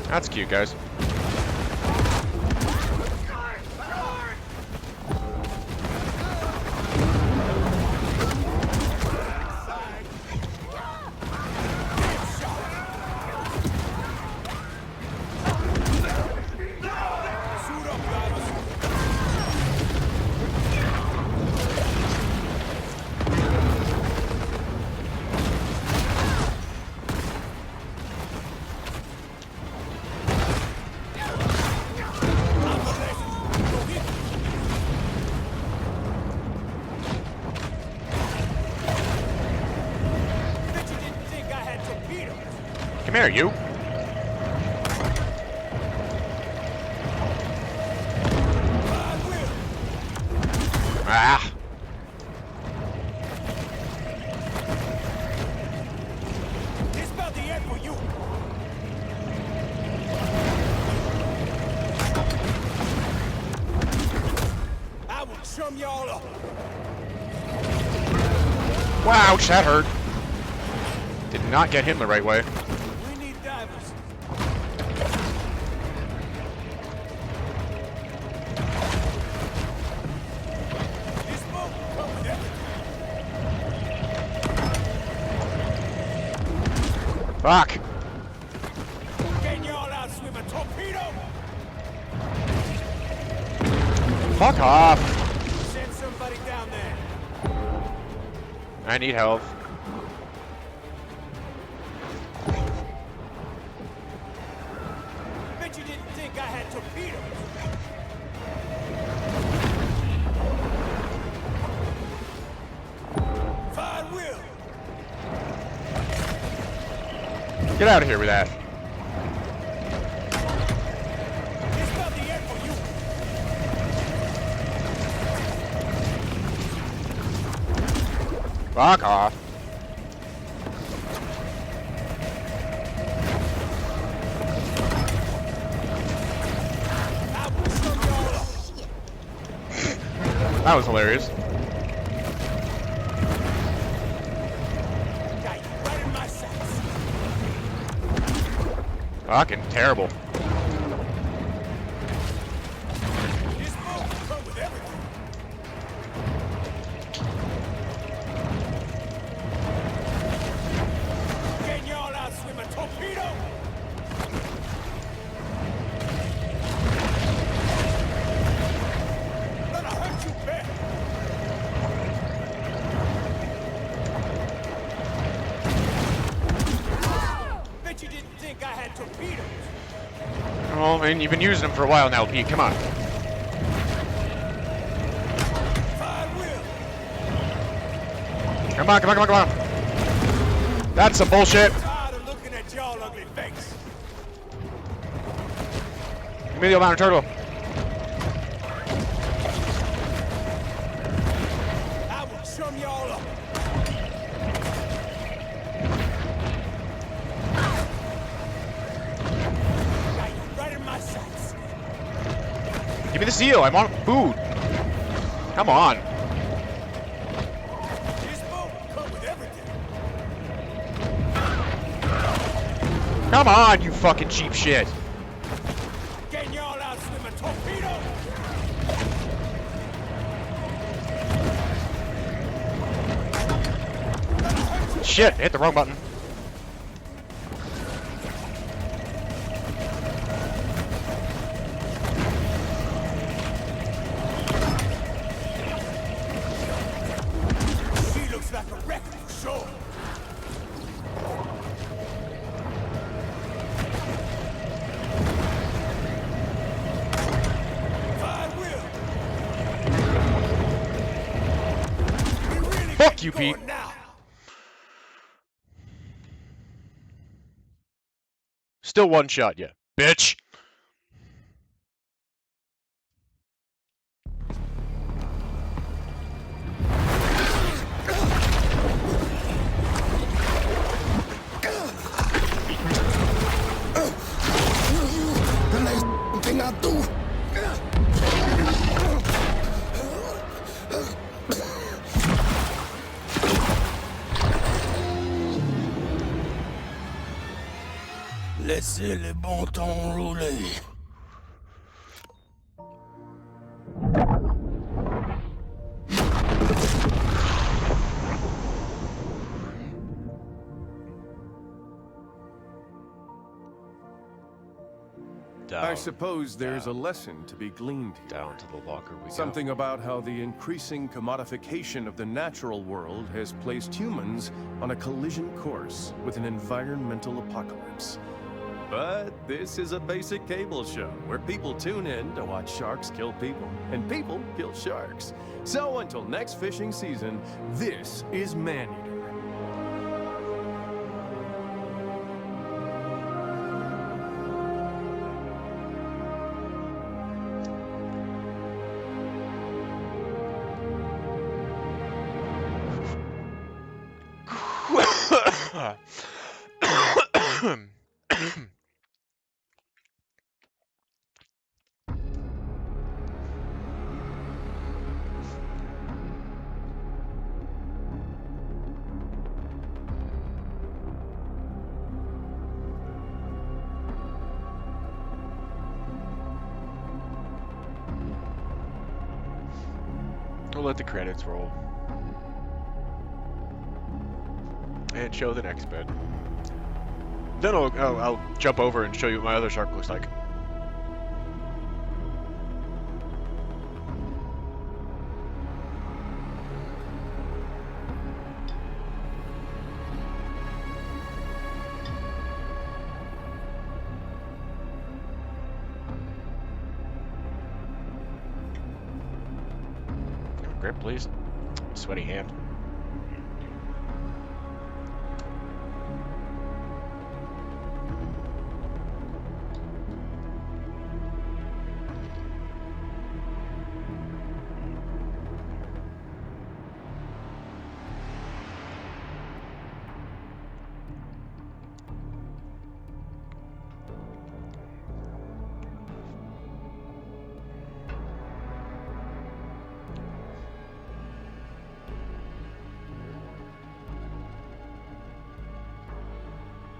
That's cute, guys. Suit up, guys. Bet you didn't think I had torpedoes. Come here, you. I will. Ah. It's about the end for you. I will chum y'all up. Wow, that hurt. Did not get him the right way. We need divers. This boat will come with everything. Fuck. Can y'all outswim a torpedo? Fuck off. Send somebody down there. I need health. Get out of here with that. It's not the end for you. Fuck off. That was hilarious. Right in my sights. Fucking terrible. This boat will come with everything. Can y'all outswim a torpedo? Gonna hurt you bad. Bet you didn't think I had torpedoes. Well, and you've been using them for a while now, Pete. Come on. I will. Come on, come on, come on, come on. That's some bullshit. Tired of looking at y'all ugly face. Give me the amount of turtle. I will chum y'all up. Got you right in my sights. Give me the seal. I want food. Come on. This boat will come with everything. Come on, you fucking cheap shit. Can y'all outswim a torpedo? Shit, hit the wrong button. She looks like a wreck for sure. I will. We really Fuck get you, going Pete. now. Still one shot, yeah. Bitch. The next thing I do. Laissez le bon temps rouler. I suppose there's a lesson to be gleaned here. Down to the locker we Something about how the increasing commodification of the natural world has placed humans on a collision course with an environmental apocalypse. But this is a basic cable show where people tune in to watch sharks kill people, and people kill sharks. So until next fishing season, this is Maneater. We'll let the credits roll. And show the next bit. Then I'll jump over and show you what my other shark looks like. Grip, please. Sweaty hand.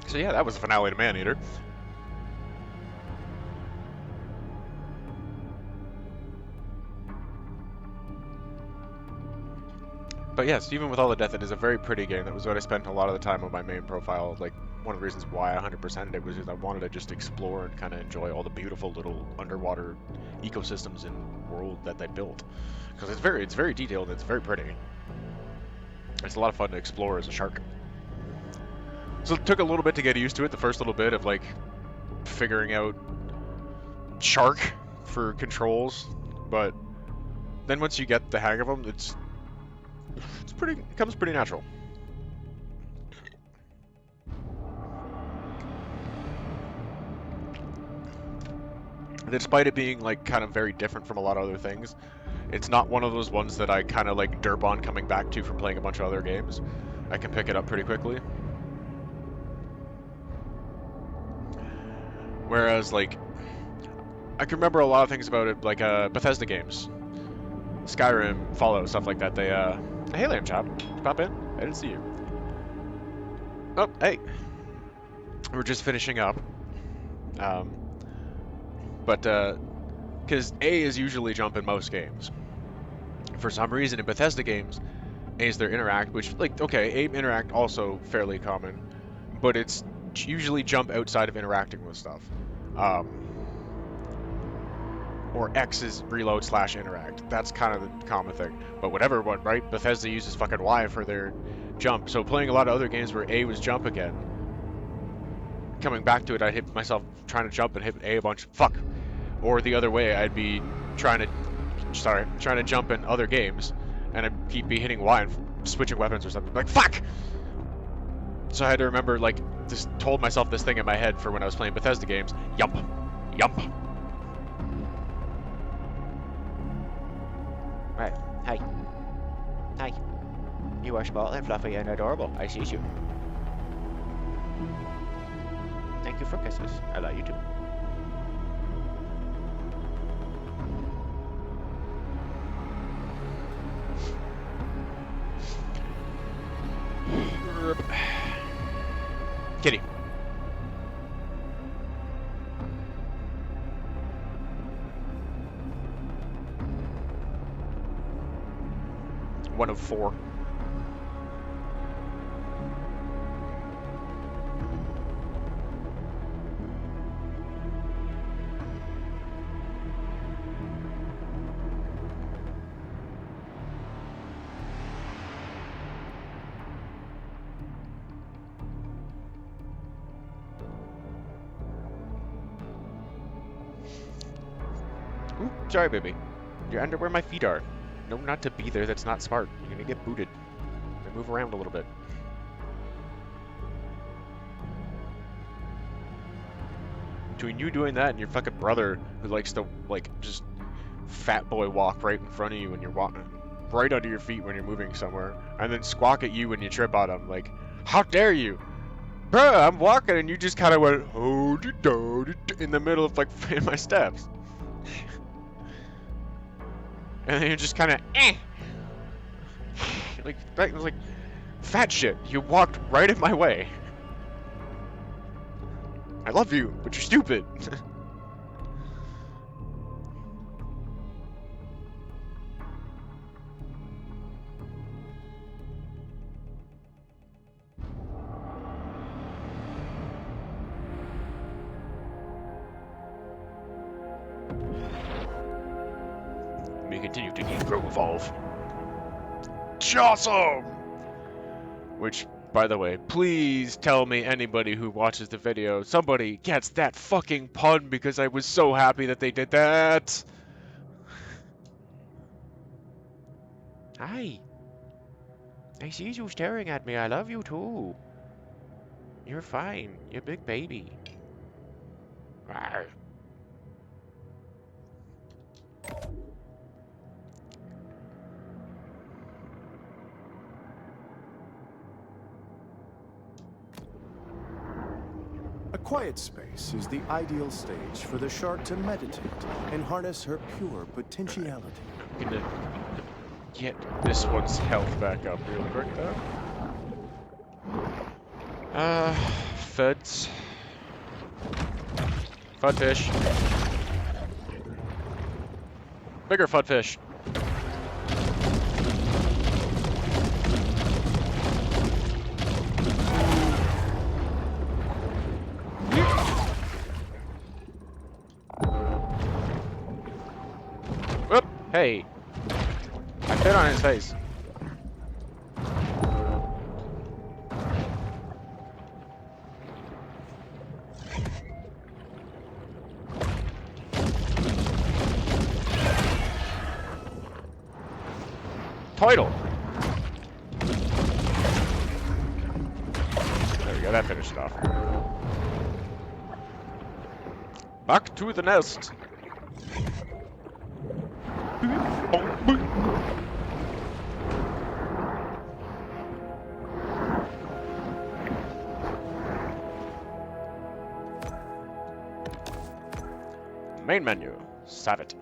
So yeah, that was the finale to Maneater. But yes, even with all the death, it is a very pretty game. That was what I spent a lot of the time on my main profile. Like, one of the reasons why I 100%ed it was because I wanted to just explore and kind of enjoy all the beautiful little underwater ecosystems and world that they built. Because it's very detailed and it's very pretty. It's a lot of fun to explore as a shark. So it took a little bit to get used to it, the first little bit of like figuring out shark for controls, but then once you get the hang of them, it comes pretty natural. Despite it being like kind of very different from a lot of other things, it's not one of those ones that I kind of like derp on coming back to from playing a bunch of other games. I can pick it up pretty quickly. Whereas like I can remember a lot of things about it, like Bethesda games, Skyrim, Fallout, stuff like that. They hey, Lamb Chop, pop in. I didn't see you. Oh, hey, we're just finishing up. But because A is usually jump in most games. For some reason, in Bethesda games, A is their interact, which like okay, A interact also fairly common, but it's usually jump outside of interacting with stuff. Or X is reload / interact. That's kind of the common thing. But whatever one, right? Bethesda uses fucking Y for their jump. So playing a lot of other games where A was jump again, coming back to it, I'd hit myself trying to jump and hit A a bunch. Fuck. Or the other way, I'd be trying to jump in other games, and I'd keep hitting Y and switching weapons or something. Like, fuck! So I had to remember, like, just told myself this thing in my head for when I was playing Bethesda games. Yump. Yump. Right. Hi. Hi. You are small and fluffy and adorable. I see you. Thank you for kisses. I love you too. Kitty. One of 4. Ooh, sorry, baby. You're under where my feet are. No, not to be there. That's not smart. You're gonna get booted. I move around a little bit. Between you doing that and your fucking brother who likes to, like, just fat boy walk right in front of you when you're walking, right under your feet when you're moving somewhere, and then squawk at you when you trip on him, like, how dare you? Bruh, I'm walking and you just kind of went, in the middle of, like, in my steps. And then you're just kind of, like, that was like, fat shit, you walked right in my way. I love you, but you're stupid. Let me continue to eat, grow, evolve. Awesome! Which, by the way, please tell me anybody who watches the video, somebody gets that fucking pun because I was so happy that they did that. Hi. I see you staring at me. I love you too. You're fine. You're a big baby. Rawr. A quiet space is the ideal stage for the shark to meditate and harness her pure potentiality. I'm gonna get this one's health back up real quick though. feds. Fudfish. Bigger fudfish. Whoop! Hey! I fit on his face. Title! There we go, that finished it off. Back to the nest! Main menu. Save it.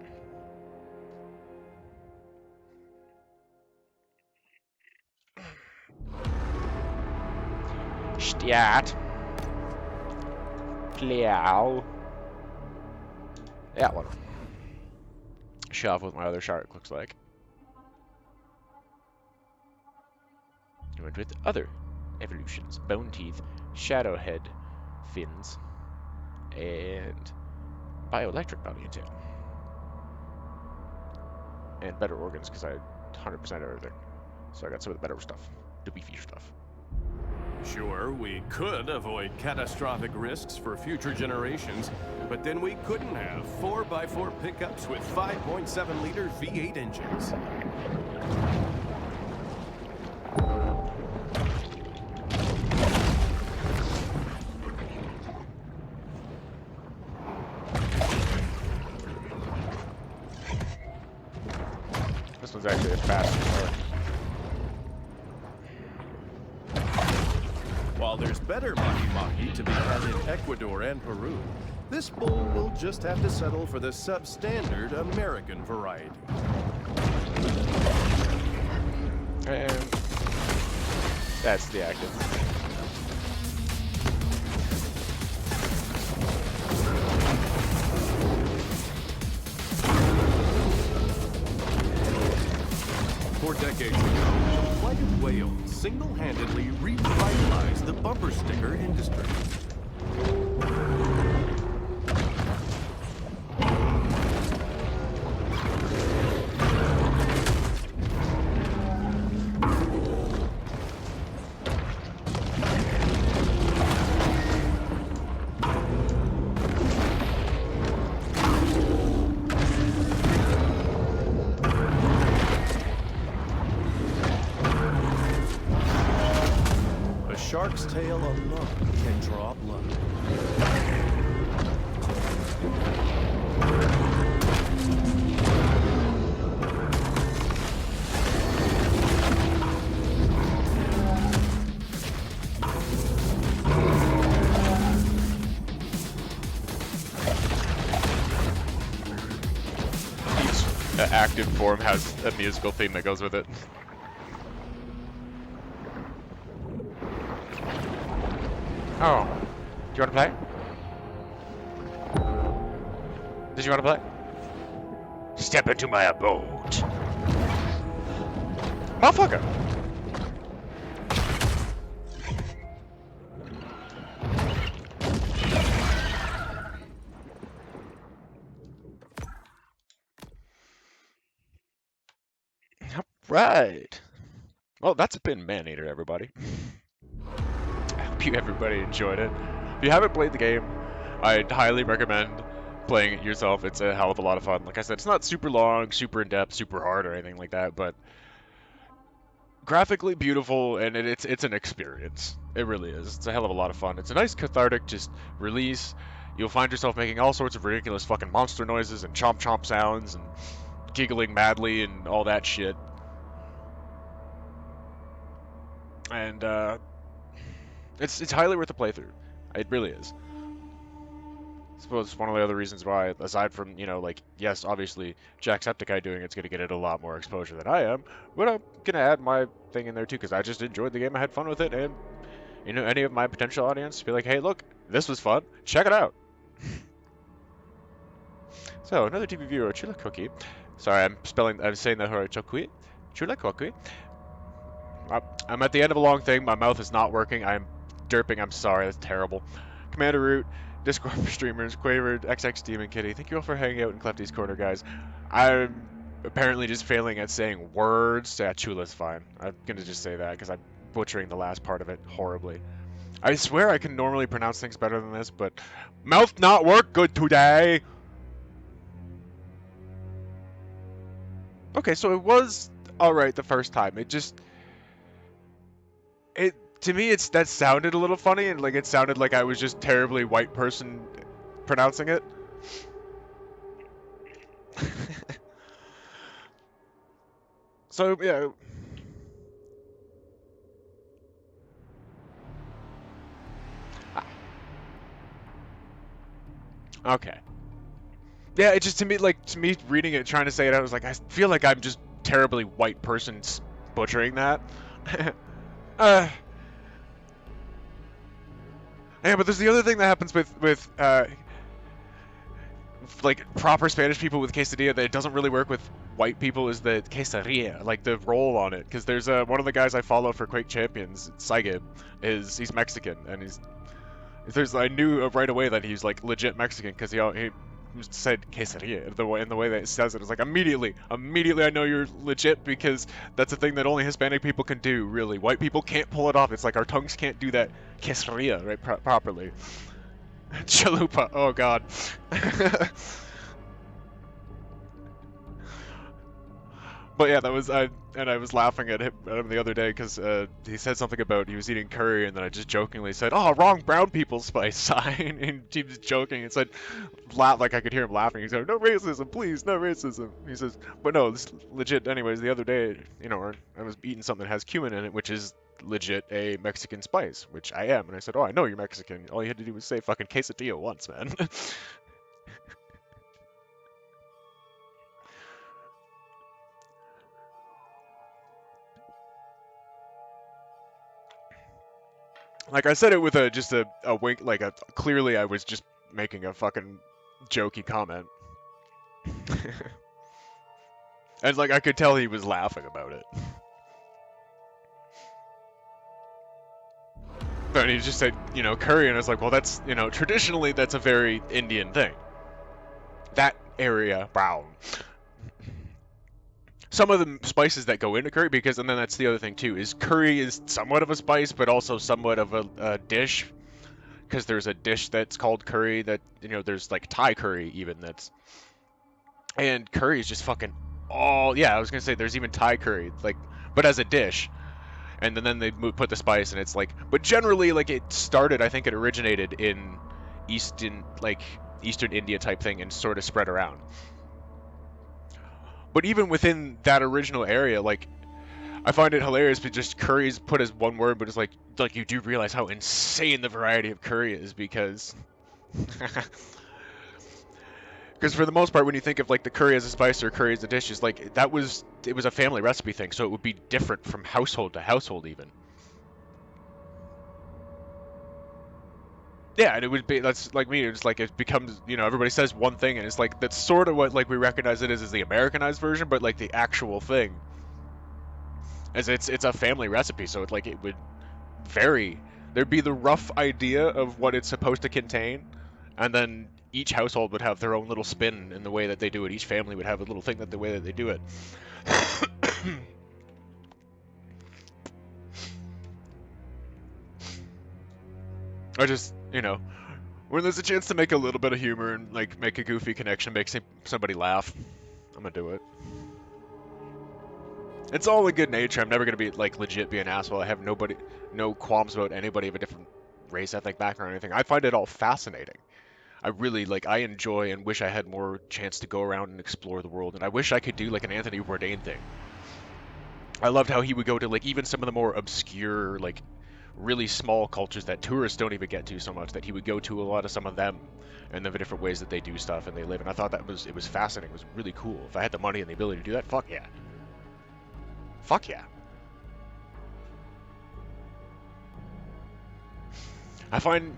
Start. Plow. That one. Show off with my other shark, looks like. I went with other evolutions. Bone teeth, shadow head, fins, and bioelectric body and tail. And better organs, because I 100% everything. So I got some of the better stuff. The beefy stuff. Sure, we could avoid catastrophic risks for future generations, but then we couldn't have 4x4 pickups with 5.7-liter V8 engines. This one's actually a faster car. While there's better mahi-mahi to be had in Ecuador and Peru, this bull will just have to settle for the substandard American variety. And that's the active. Four decades ago, the flighted whale single-handedly revitalized the bumper sticker industry. Shark's tail alone can draw blood. Each active form has a musical theme that goes with it. Oh. Do you want to play? Did you want to play? Step into my abode. Motherfucker! Alright. Well, that's been Man-Eater, everybody. I hope everybody enjoyed it. If you haven't played the game, I'd highly recommend playing it yourself. It's a hell of a lot of fun. Like I said, it's not super long, super in-depth, super hard, or anything like that, but graphically beautiful, and it's an experience. It really is. It's a hell of a lot of fun. It's a nice cathartic just release. You'll find yourself making all sorts of ridiculous fucking monster noises and chomp chomp sounds and giggling madly and all that shit. And it's highly worth a playthrough. It really is. I suppose one of the other reasons why, aside from, like, yes, obviously, Jacksepticeye doing it's going to get it a lot more exposure than I am, but I'm going to add my thing in there too, because I just enjoyed the game, I had fun with it, and, you know, any of my potential audience, be like, hey, look, this was fun. Check it out. So, another TV viewer, Chula Cookie. Sorry, I'm saying that right. Chula Cookie. I'm at the end of a long thing. My mouth is not working. I'm derping. I'm sorry. That's terrible. Commander Root, Discord for streamers, Quavered, XX Demon Kitty. Thank you all for hanging out in Clefty's Corner, guys. I'm apparently just failing at saying words. Yeah, Chula's fine. I'm gonna just say that because I'm butchering the last part of it horribly. I swear I can normally pronounce things better than this, but mouth not work good today. Okay, so it was alright the first time. It to me that sounded a little funny, and like it sounded like I was just terribly white person pronouncing it. So yeah. Okay. Yeah, it just to me reading it, trying to say it, I was like, I feel like I'm just terribly white person butchering that. uh, yeah, but there's the other thing that happens with like proper Spanish people with quesadilla that it doesn't really work with white people is the quesadilla, like the roll on it. Because there's one of the guys I follow for Quake Champions, Saigib, he's Mexican, and I knew right away that he's like legit Mexican because he said quesadilla in the way that it says it. It's like immediately I know you're legit because that's a thing that only Hispanic people can do. Really, white people can't pull it off. It's like our tongues can't do that quesadilla right properly. Chalupa. Oh god. But yeah, I was laughing at him the other day because he said something about he was eating curry, and then I just jokingly said, "Oh, wrong brown people spice sign," and he was joking and said, laugh like I could hear him laughing. He said, "No racism, please, no racism." He says, "But no, this is legit." Anyways, the other day, you know, I was eating something that has cumin in it, which is legit a Mexican spice, which I am, and I said, "Oh, I know you're Mexican. All you had to do was say fucking quesadilla once, man." Like I said it with just a wink, like clearly I was just making a fucking jokey comment. And like I could tell he was laughing about it. But he just said, you know, curry, and I was like, well, that's, you know, traditionally that's a very Indian thing. That area, brown. Some of the spices that go into curry, because, and then that's the other thing too, is curry is somewhat of a spice, but also somewhat of a dish. Because there's a dish that's called curry that, you know, there's like Thai curry even that's, and curry is just fucking all, yeah, I was gonna say there's even Thai curry, like, but as a dish, and then they put the spice, and it's like, but generally, like, it started, I think it originated in Eastern India type thing and sort of spread around. But even within that original area, like, I find it hilarious, but just curry is put as one word, but it's like you do realize how insane the variety of curry is, because because for the most part, when you think of like the curry as a spice or curry as a dish, is like it was a family recipe thing, so it would be different from household to household even. Yeah, and it would be, that's like me, it's like it becomes, you know, everybody says one thing, and it's like that's sort of what like we recognize it as the Americanized version, but like the actual thing, as it's a family recipe, so it's like it would vary. There'd be the rough idea of what it's supposed to contain, and then each household would have their own little spin in the way that they do it. Each family would have a little thing that the way that they do it. I just, you know, when there's a chance to make a little bit of humor and like make a goofy connection, make somebody laugh, I'm gonna do it. It's all in good nature. I'm never gonna be like legit be an asshole. I have no qualms about anybody of a different race, ethnic background, or anything. I find it all fascinating. I really I enjoy and wish I had more chance to go around and explore the world. And I wish I could do like an Anthony Bourdain thing. I loved how he would go to like even some of the more obscure, like really small cultures that tourists don't even get to so much, that he would go to a lot of some of them and the different ways that they do stuff and they live. And I thought it was fascinating. It was really cool. If I had the money and the ability to do that, fuck yeah. Fuck yeah. I find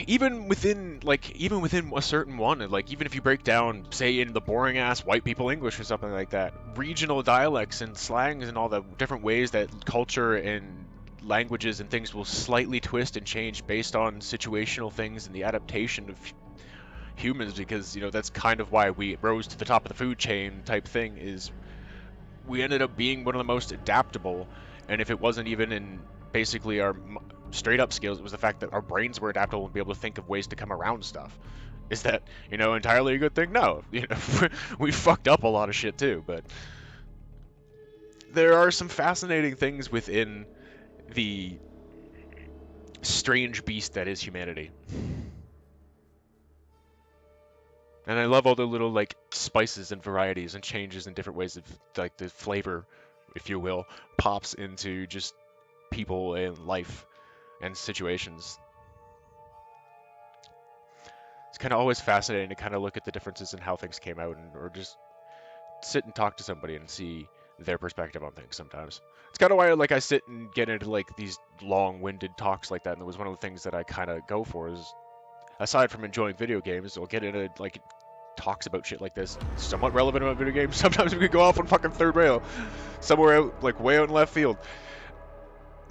even within a certain one, and like even if you break down, say in the boring ass white people English or something like that, regional dialects and slangs and all the different ways that culture and languages and things will slightly twist and change based on situational things and the adaptation of humans, because that's kind of why we rose to the top of the food chain type thing. Is we ended up being one of the most adaptable, and if it wasn't even in basically our straight up skills, it was the fact that our brains were adaptable and be able to think of ways to come around stuff. Is that entirely a good thing? No, we fucked up a lot of shit too, but there are some fascinating things within the strange beast that is humanity. And I love all the little like spices and varieties and changes and different ways of like the flavor, if you will, pops into just people and life and situations. It's kind of always fascinating to kind of look at the differences in how things came out, or just sit and talk to somebody and see their perspective on things sometimes. It's kind of why I sit and get into like these long-winded talks like that, and it was one of the things that I kind of go for is, aside from enjoying video games, I'll get into like talks about shit like this, somewhat relevant about video games. Sometimes we could go off on fucking third rail, somewhere out, like way out in left field.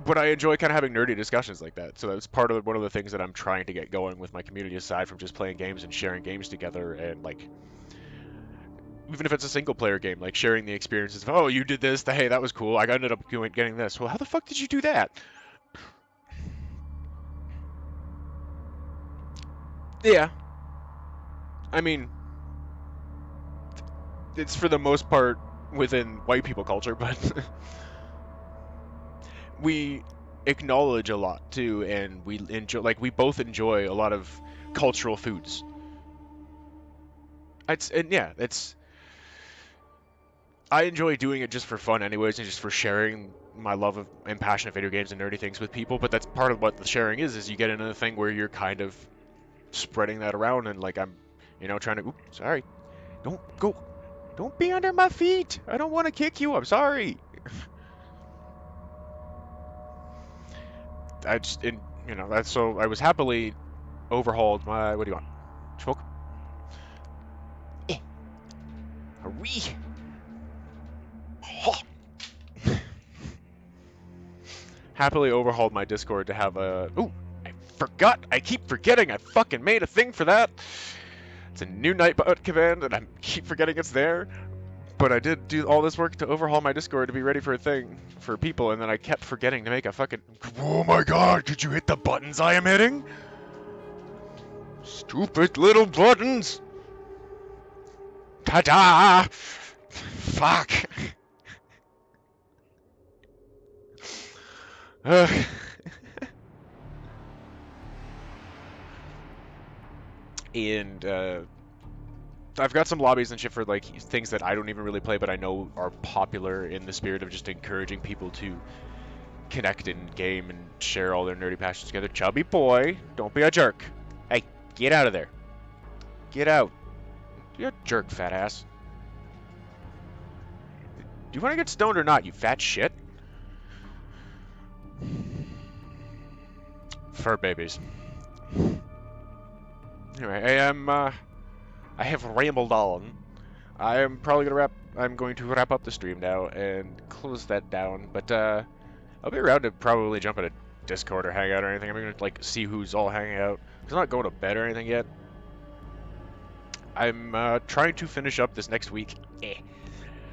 But I enjoy kind of having nerdy discussions like that. So that's part of one of the things that I'm trying to get going with my community, aside from just playing games and sharing games together, and like even if it's a single player game, like sharing the experiences of, oh, you did this, hey, that was cool, I ended up getting this. Well, how the fuck did you do that? Yeah, I mean, it's for the most part within white people culture, but we acknowledge a lot too, and we enjoy, like, we both enjoy a lot of cultural foods. It's I enjoy doing it just for fun anyways, and just for sharing my love of and passion of video games and nerdy things with people. But that's part of what the sharing is you get into the thing where you're kind of spreading that around, and like I'm trying to, oops, sorry, don't go, don't be under my feet, I don't want to kick you, I'm sorry. I just, that's, so I was happily overhauled my, what do you want? Smoke? Eh. Hurry. Ha. Happily overhauled my Discord to have a, ooh, I keep forgetting I fucking made a thing for that. It's a new Nightbot command, and I keep forgetting it's there. But I did do all this work to overhaul my Discord to be ready for a thing for people, and then I kept forgetting to make a fucking... Oh my god, did you hit the buttons I am hitting? Stupid little buttons! Ta-da! Fuck! And, I've got some lobbies and shit for like things that I don't even really play, but I know are popular in the spirit of just encouraging people to connect and game and share all their nerdy passions together. Chubby boy, don't be a jerk. Hey, get out of there. Get out. You're a jerk, fat ass. Do you want to get stoned or not, you fat shit? Fur babies. Anyway, I have rambled on. I'm going to wrap up the stream now and close that down, but I'll be around to probably jump in a Discord or hang out or anything. I'm gonna like see who's all hanging out. I'm not going to bed or anything yet. I'm trying to finish up this next week.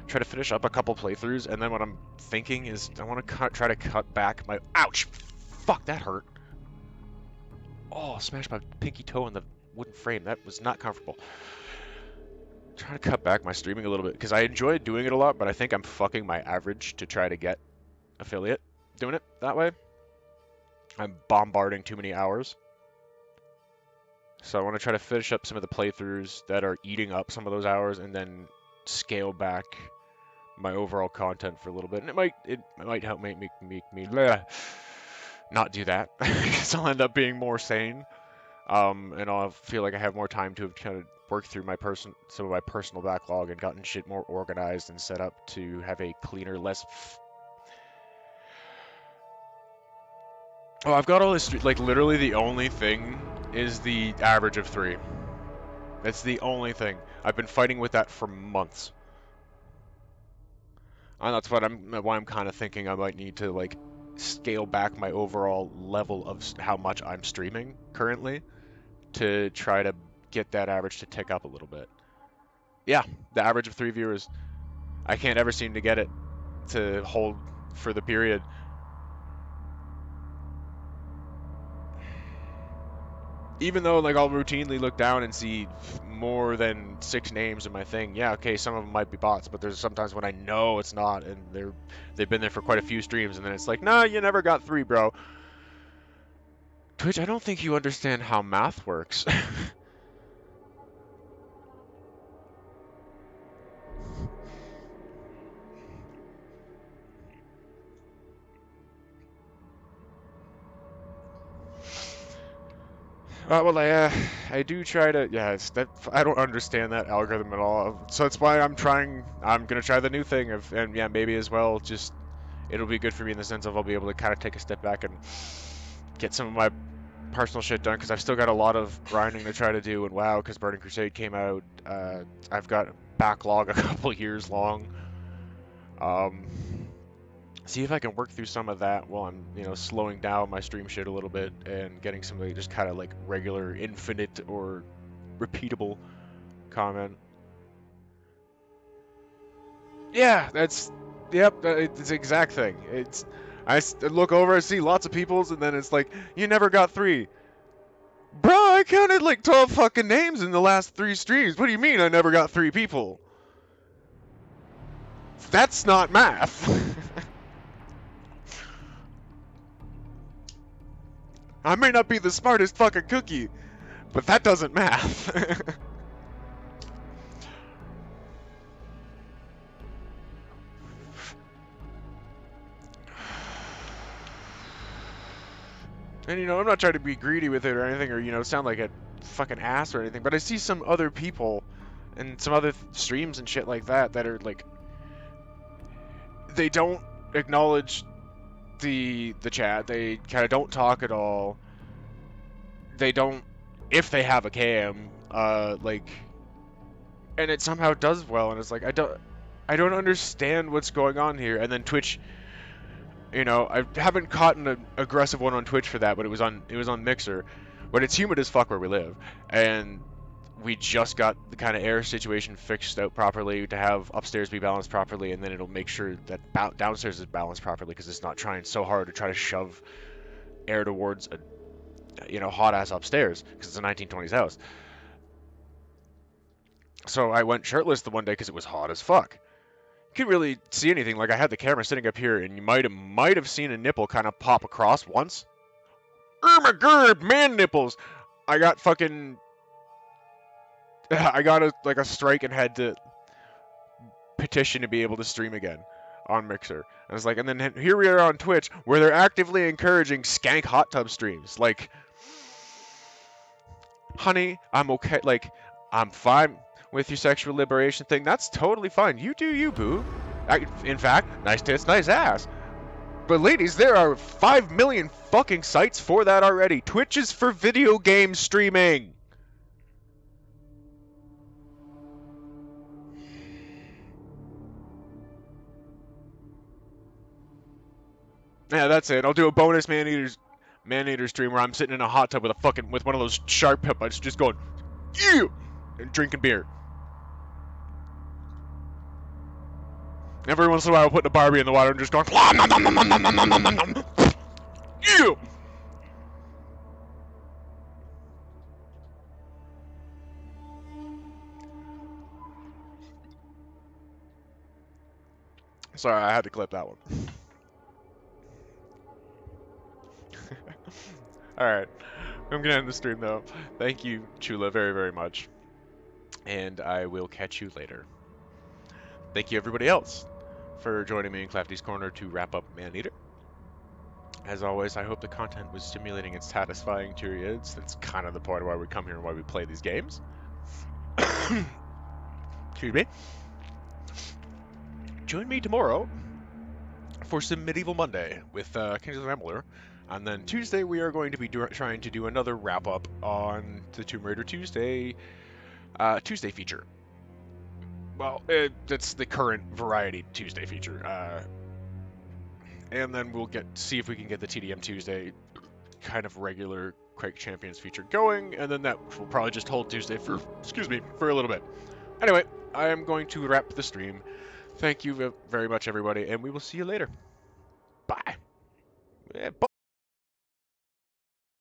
Try to finish up a couple playthroughs, and then what I'm thinking is I want to try to cut back my... Ouch! Fuck, that hurt. Oh, smashed my pinky toe on the wooden frame. That was not comfortable. Trying to cut back my streaming a little bit, because I enjoy doing it a lot, but I think I'm fucking my average to try to get affiliate doing it that way. I'm bombarding too many hours. So I want to try to finish up some of the playthroughs that are eating up some of those hours, and then scale back my overall content for a little bit. And it might help make me not do that, because I'll end up being more sane. And I'll feel like I have more time to kind of work through some of my personal backlog and gotten shit more organized and set up to have a cleaner, less Oh, I've got all this, like, literally the only thing is the average of 3. That's the only thing. I've been fighting with that for months. And that's why I'm kind of thinking I might need to, like, scale back my overall level of how much I'm streaming currently to try to get that average to tick up a little bit. Yeah, the average of 3 viewers. I can't ever seem to get it to hold for the period. Even though, like, I'll routinely look down and see more than 6 names in my thing. Yeah, okay, some of them might be bots, but there's sometimes when I know it's not, and they've been there for quite a few streams, and then it's like, nah, you never got 3, bro. Twitch, I don't think you understand how math works. Well, I do try to, yeah, I don't understand that algorithm at all. So that's why I'm gonna try the new thing and yeah, maybe as well, just, it'll be good for me in the sense of I'll be able to kind of take a step back and get some of my personal shit done, because I've still got a lot of grinding to try to do, and WoW, because Burning Crusade came out, I've got a backlog a couple years long. See if I can work through some of that while I'm, slowing down my stream shit a little bit and getting some like, just kind of like regular, infinite, or repeatable comment. Yeah, yep, it's the exact thing. I look over, I see lots of people's, and then it's like, you never got 3. Bro, I counted like 12 fucking names in the last 3 streams. What do you mean I never got 3 people? That's not math. I may not be the smartest fucking cookie, but that doesn't math. And I'm not trying to be greedy with it or anything, or sound like a fucking ass or anything, but I see some other people and some other streams and shit like that that are like, they don't acknowledge the chat. They kind of don't talk at all. They don't, if they have a cam, like, and it somehow does well, and it's like, I don't understand what's going on here. And then Twitch, I haven't caught an aggressive one on Twitch for that, but it was on Mixer. But it's humid as fuck where we live, and we just got the kind of air situation fixed out properly to have upstairs be balanced properly, and then it'll make sure that downstairs is balanced properly, because it's not trying so hard to try to shove air towards a hot ass upstairs, because it's a 1920s house. So I went shirtless the one day because it was hot as fuck. Couldn't really see anything. Like, I had the camera sitting up here, and you might have seen a nipple kind of pop across once. Oh my god, man nipples! I got a strike and had to petition to be able to stream again on Mixer. I was like, and then here we are on Twitch, where they're actively encouraging skank hot tub streams. Like, honey, I'm okay. Like, I'm fine with your sexual liberation thing. That's totally fine. You do you, boo. In fact, nice tits, nice ass. But ladies, there are 5 million fucking sites for that already. Twitch is for video game streaming. Yeah, that's it. I'll do a bonus man-eater stream where I'm sitting in a hot tub with one of those sharp pipes just going, ew, and drinking beer. Every once in a while, I'll put a Barbie in the water and just going, ew. Sorry, I had to clip that one. Alright, I'm gonna end the stream though. Thank you, Chula, very, very much. And I will catch you later. Thank you, everybody else, for joining me in Clafty's Corner to wrap up Maneater. As always, I hope the content was stimulating and satisfying to your ears. That's kind of the point of why we come here and why we play these games. Excuse me. Join me tomorrow for some Medieval Monday with Kings of the Rambler. And then Tuesday, we are going to be trying to do another wrap up on the Tomb Raider Tuesday feature. Well, it's the current Variety Tuesday feature. And then we'll see if we can get the TDM Tuesday kind of regular Quake Champions feature going, and then that will probably just hold Tuesday for a little bit. Anyway, I am going to wrap the stream. Thank you very much, everybody, and we will see you later. Bye. Bye.